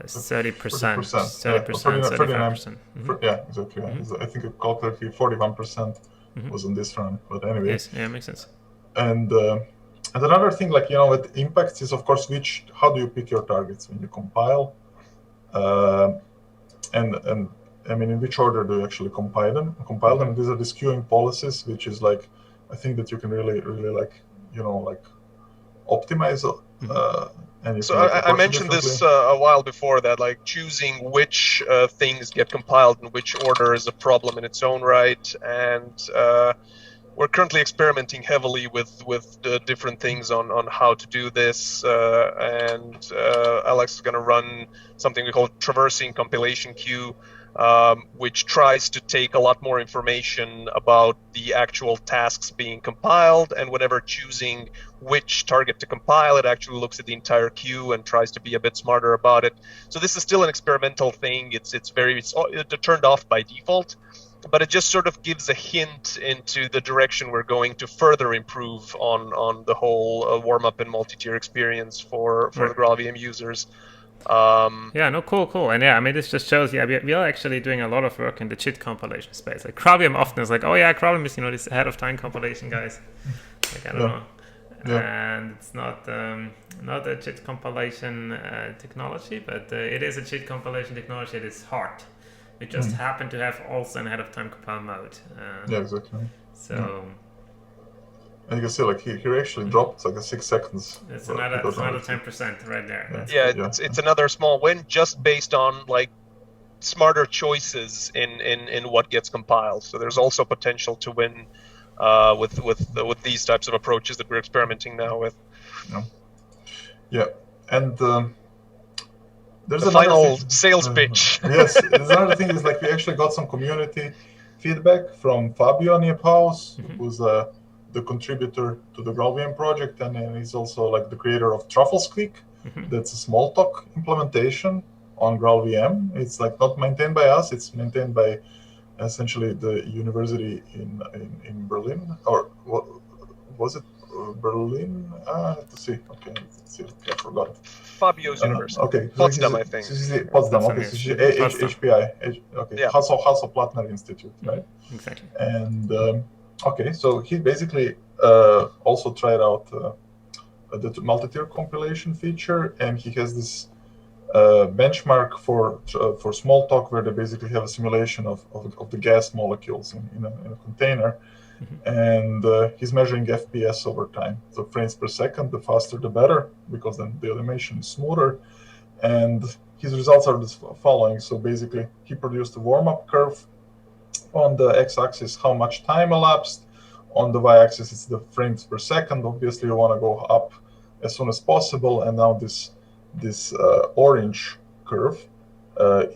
30%, 35%. Yeah, exactly. I think it calculated 41% was on this run, but anyway. Yes, yeah, makes sense. And another thing, like, what impacts is, of course, how do you pick your targets when you compile, and I mean, in which order do you actually compile them? These are these queuing policies, which is like, I think that you can really like, optimize. So I mentioned this a while before, that like choosing which things get compiled in which order is a problem in its own right, and we're currently experimenting heavily with different things on how to do this, and Alex is going to run something we call traversing compilation queue, which tries to take a lot more information about the actual tasks being compiled, and whenever choosing which target to compile, it actually looks at the entire queue and tries to be a bit smarter about it. So this is still an experimental thing. It's turned off by default, but it just sort of gives a hint into the direction we're going to further improve on the whole warm-up and multi-tier experience for the GraalVM users. Yeah, no, cool. And yeah, I mean, this just shows, we are actually doing a lot of work in the JIT compilation space. Like GraalVM often is like, oh yeah, GraalVM is, this ahead of time compilation, guys. Like, I don't know. Yeah. And it's not a JIT compilation technology, but it is a JIT compilation technology that is hard. We just happen to have also an ahead of time compile mode. Yeah, exactly. So. And you can see, like, he actually dropped like 6 seconds. It's another 10% right there. It's another small win just based on like smarter choices in what gets compiled. So there's also potential to win with these types of approaches that we're experimenting now with. Yeah, and there's the final sales pitch. Yes, there's another thing is, like, we actually got some community feedback from Fabio Niephaus, who's the contributor to the GraalVM project, and he's also like the creator of Truffle. That's a Smalltalk implementation on GraalVM. It's like not maintained by us; it's maintained by essentially the university in Berlin, or what was it? Berlin? Let's see. Okay, let's see. I forgot. Fabio's university. Okay, Potsdam, I think. Potsdam. Okay, HPI. Okay, yeah. Hasso-Plattner Institute, right? Exactly. And okay, so he basically also tried out the multi-tier compilation feature, and he has this benchmark for Smalltalk, where they basically have a simulation of the gas molecules in a container, and he's measuring FPS over time. So frames per second, the faster the better, because then the animation is smoother. And his results are the following. So basically, he produced a warm-up curve. On the x-axis, how much time elapsed. On the y-axis, it's the frames per second. Obviously, you want to go up as soon as possible. And now this orange curve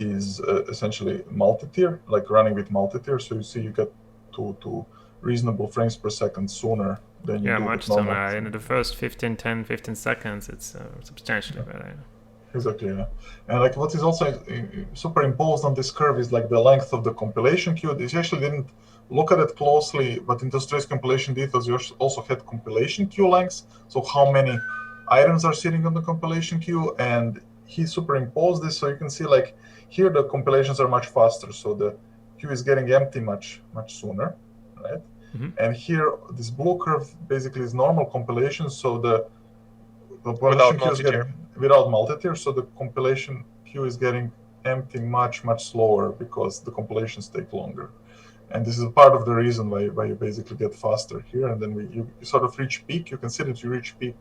is essentially multi-tier, like running with multi-tier. So you see you get to reasonable frames per second sooner than you do much with normal. sooner. In the first 15 seconds, it's substantially better. Exactly, yeah. And like what is also superimposed on this curve is like the length of the compilation queue. They actually didn't look at it closely, but in those trace compilation details, you also had compilation queue lengths. So how many items are sitting on the compilation queue, and he superimposed this, so you can see like here the compilations are much faster, so the queue is getting empty much sooner, right? And here this blue curve basically is normal compilation, so the compilation queue is getting without multi-tier, so the compilation queue is getting empty much slower because the compilations take longer. And this is a part of the reason why you basically get faster here, and then you sort of reach peak. You can see that you reach peak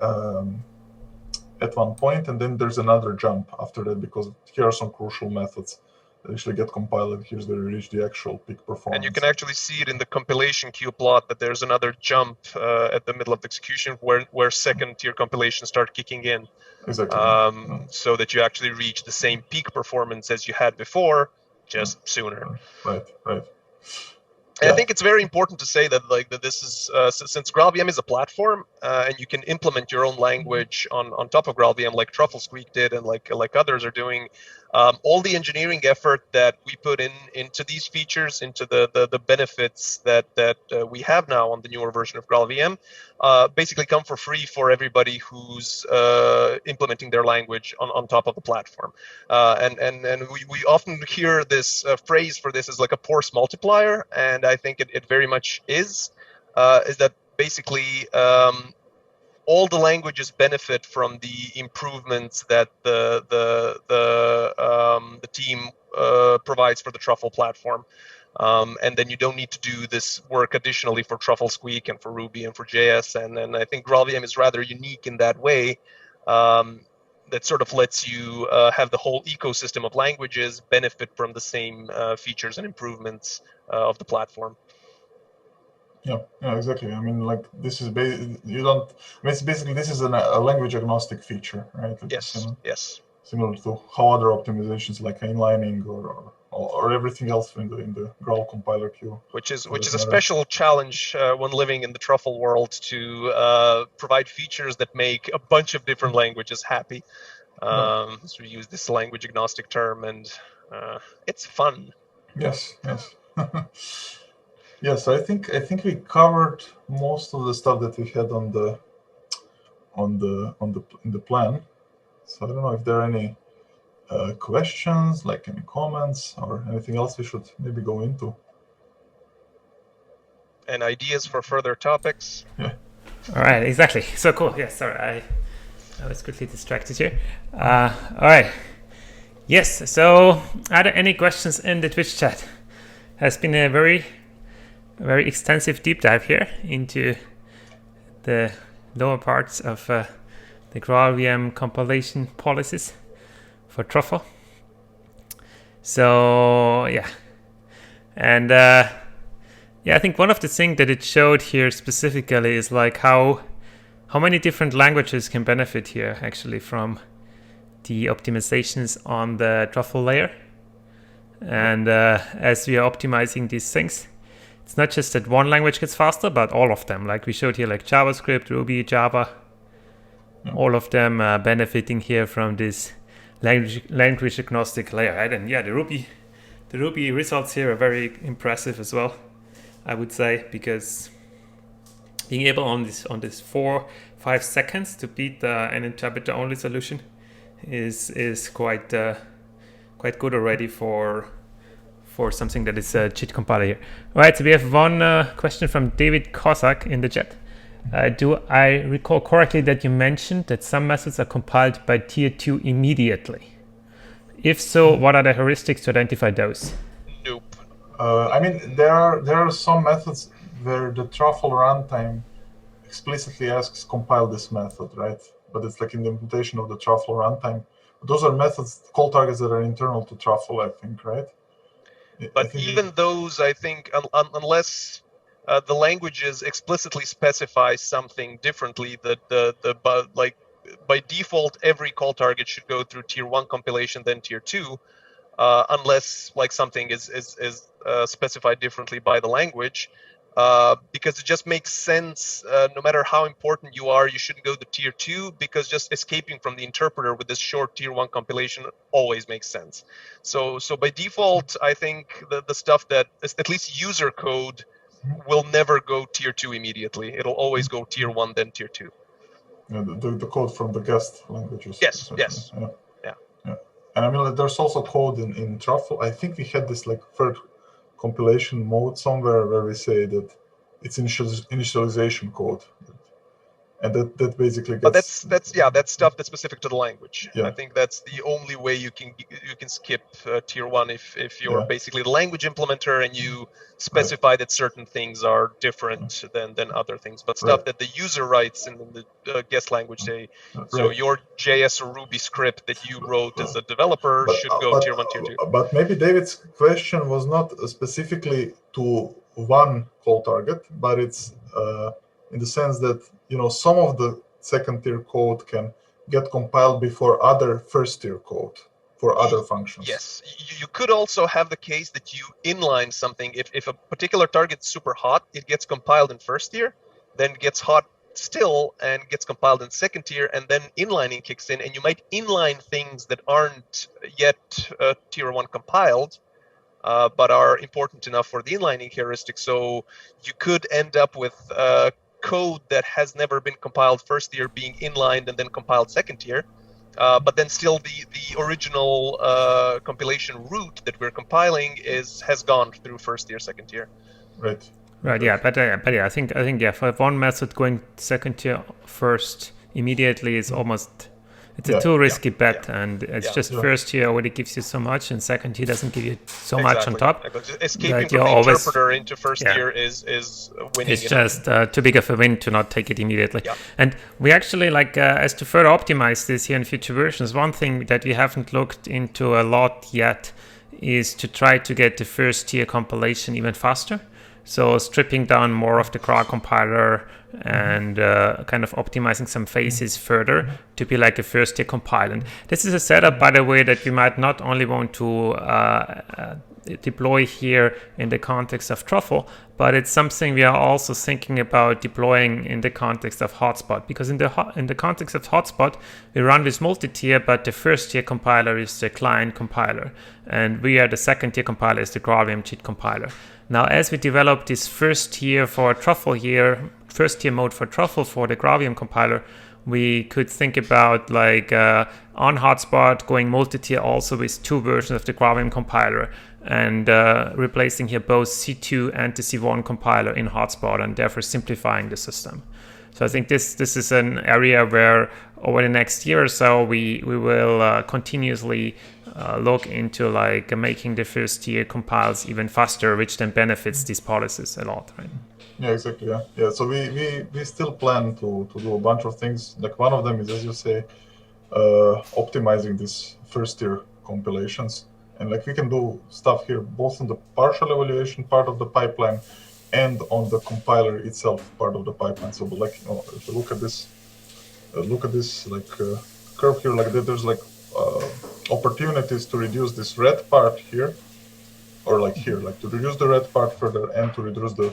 at one point, and then there's another jump after that, because here are some crucial methods actually get compiled. Here's where we reach the actual peak performance. And you can actually see it in the compilation queue plot that there's another jump at the middle of the execution where second tier compilations start kicking in. Exactly. So that you actually reach the same peak performance as you had before, just sooner. Right. And I think it's very important to say that this is since GraalVM is a platform and you can implement your own language on top of GraalVM like Truffle Squeak did and like others are doing. All the engineering effort that we put into these features, into the benefits that we have now on the newer version of GraalVM, basically come for free for everybody who's implementing their language on top of the platform. And we often hear this phrase for this as like a force multiplier, and I think it very much is that basically all the languages benefit from the improvements that the team provides for the Truffle platform. And then you don't need to do this work additionally for Truffle Squeak and for Ruby and for JS. And I think GraalVM is rather unique in that way. That sort of lets you have the whole ecosystem of languages benefit from the same features and improvements of the platform. Yeah, exactly. I mean, like this is it's basically this is a language agnostic feature, right? Like, yes. Similar to how other optimizations like inlining or everything else in the Graal compiler queue. Which is a special challenge when living in the Truffle world to provide features that make a bunch of different languages happy. So we use this language agnostic term, and it's fun. Yes. Yes, I think we covered most of the stuff that we had in the plan. So I don't know if there are any questions, like any comments or anything else we should maybe go into. And ideas for further topics. Yeah. All right, exactly. So cool. Yeah, sorry, I was quickly distracted here. All right. Yes, so are there any questions in the Twitch chat? Has been a very extensive deep dive here into the lower parts of the GraalVM compilation policies for Truffle. So yeah, and I think one of the things that it showed here specifically is like how many different languages can benefit here actually from the optimizations on the Truffle layer. And as we are optimizing these things, it's not just that one language gets faster, but all of them. Like we showed here, like JavaScript, Ruby, Java, all of them benefiting here from this language agnostic layer, right? And yeah, the Ruby results here are very impressive as well, I would say, because being able on this 4-5 seconds to beat an interpreter only solution is quite good already for something that is a JIT compiler here. All right, so we have one question from David Kozak in the chat. Do I recall correctly that you mentioned that some methods are compiled by tier 2 immediately? If so, what are the heuristics to identify those? Nope. I mean, there are some methods where the Truffle runtime explicitly asks compile this method, right? But it's like in the implementation of the Truffle runtime. Those are methods, call targets that are internal to Truffle, I think, right? But even those, I think, unless the languages explicitly specify something differently, that like by default every call target should go through tier 1 compilation, then tier 2, unless like something is specified differently by the language. Because it just makes sense. No matter how important you are, you shouldn't go to tier 2 because just escaping from the interpreter with this short tier 1 compilation always makes sense. So by default, I think the stuff that is at least user code will never go tier 2 immediately. It'll always go tier 1, then tier 2. Yeah, the code from the guest languages. Yes. Yeah. And I mean, there's also code in Truffle. I think we had this like third compilation mode somewhere where we say that it's initialization code and that basically But gets. that's stuff that's specific to the language. Yeah. I think that's the only way you can skip tier 1 if you're Yeah. basically the language implementer and you specify that certain things are different than other things. But stuff that the user writes in the guest language, say, so your JS or Ruby script that you wrote as a developer should go tier 1, tier 2. But maybe David's question was not specifically to one call target, but it's in the sense that, you know, some of the second tier code can get compiled before other first tier code for other functions. Yes, you could also have the case that you inline something. If a particular target's super hot, it gets compiled in first tier, then gets hot still and gets compiled in second tier, and then inlining kicks in, and you might inline things that aren't yet tier 1 compiled, but are important enough for the inlining heuristic. So you could end up with code that has never been compiled first tier being inlined and then compiled second tier. But then still the original compilation route that we're compiling has gone through first tier, second tier. Right. Right. Yeah. But yeah, I think yeah, for one method going second tier first immediately is almost it's a too risky bet, and it's just first tier already gives you so much, and second tier doesn't give you so much on top. Escaping from the interpreter into first tier is winning. It's just too big of a win to not take it immediately. Yeah. And we actually as to further optimize this here in future versions, one thing that we haven't looked into a lot yet is to try to get the first tier compilation even faster. So stripping down more of the Graal compiler and kind of optimizing some phases further to be like a first tier compile. And this is a setup, by the way, that we might not only want to deploy here in the context of Truffle, but it's something we are also thinking about deploying in the context of Hotspot, because in the context of Hotspot we run with multi-tier, but the first tier compiler is the client compiler, and we are the second tier compiler is the GraalVM cheat compiler. Now, as we develop this first tier for Truffle here, first tier mode for Truffle for the GraalVM compiler, we could think about on Hotspot going multi-tier also with two versions of the GraalVM compiler, and replacing here both C2 and the C1 compiler in Hotspot, and therefore simplifying the system. So I think this is an area where over the next year or so we will continuously look into making the first tier compiles even faster, which then benefits these policies a lot, right? Yeah, exactly. Yeah. So we still plan to do a bunch of things. Like one of them is, as you say, optimizing these first tier compilations, and we can do stuff here both on the partial evaluation part of the pipeline and on the compiler itself part of the pipeline. So if you look at this curve here, there's opportunities to reduce this red part here, or to reduce the red part further and to reduce the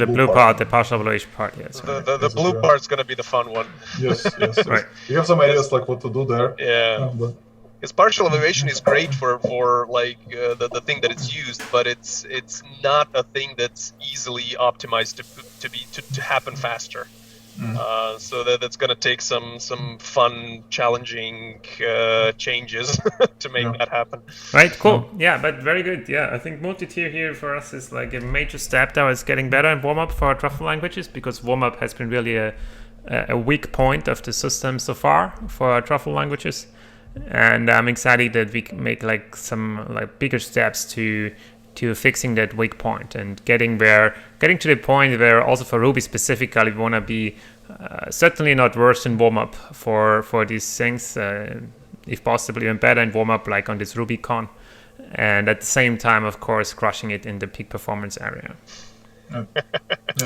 blue part, the partial evaluation part. Yes. The blue part's going to be the fun one. Yes. Right. You have some ideas what to do there. Yeah. Because partial evaluation is great for the thing that it's used, but it's not a thing that's easily optimized to happen faster. So that's going to take some fun, challenging changes to make that happen. Right, cool. Yeah, but very good. Yeah, I think multi-tier here for us is a major step that is getting better in Warmup for Truffle languages, because Warmup has been really a weak point of the system so far for Truffle languages. And I'm excited that we can make some bigger steps to fixing that weak point and getting to the point where also for Ruby specifically we want to be certainly not worse than Warmup for these things, if possible even better in Warmup on this RubyCon, and at the same time of course crushing it in the peak performance area.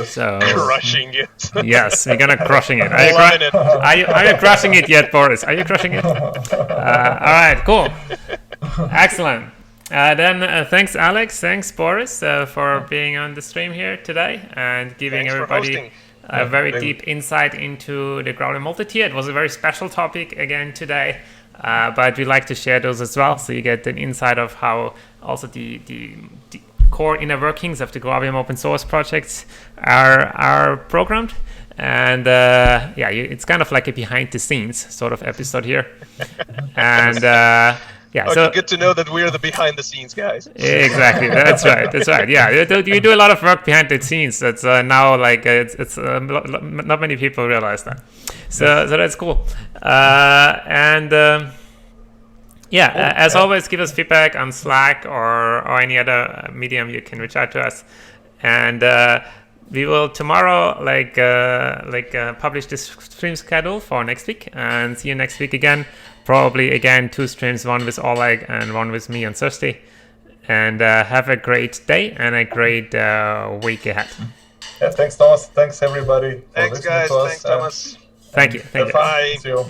So crushing it. Yes, we're gonna crushing it. Are you crushing it yet, Boris? Are you crushing it? All right, cool, excellent. Then thanks, Alex. Thanks, Boris, for being on the stream here today and giving everybody a very deep insight into the GraalVM multi-tier. It was a very special topic again today, but we like to share those as well, so you get an insight of how also the core inner workings of the GraalVM open source projects are programmed. And it's kind of like a behind the scenes sort of episode here. And Yeah, Okay, so good to know that we're the behind the scenes guys. exactly, that's right, that's right. Yeah, you do a lot of work behind the scenes. That's now like it's not many people realize that. So that's cool. Yeah, as always, give us feedback on Slack or any other medium. You can reach out to us, and we will tomorrow publish this stream schedule for next week, and see you next week again. Probably again 2 streams, one with Oleg and one with me on Thursday. And have a great day and a great week ahead. Yeah, thanks, Thomas. Thanks, everybody. Thanks, guys. Thanks, Thomas. Thank you. Have fun. Bye. See you.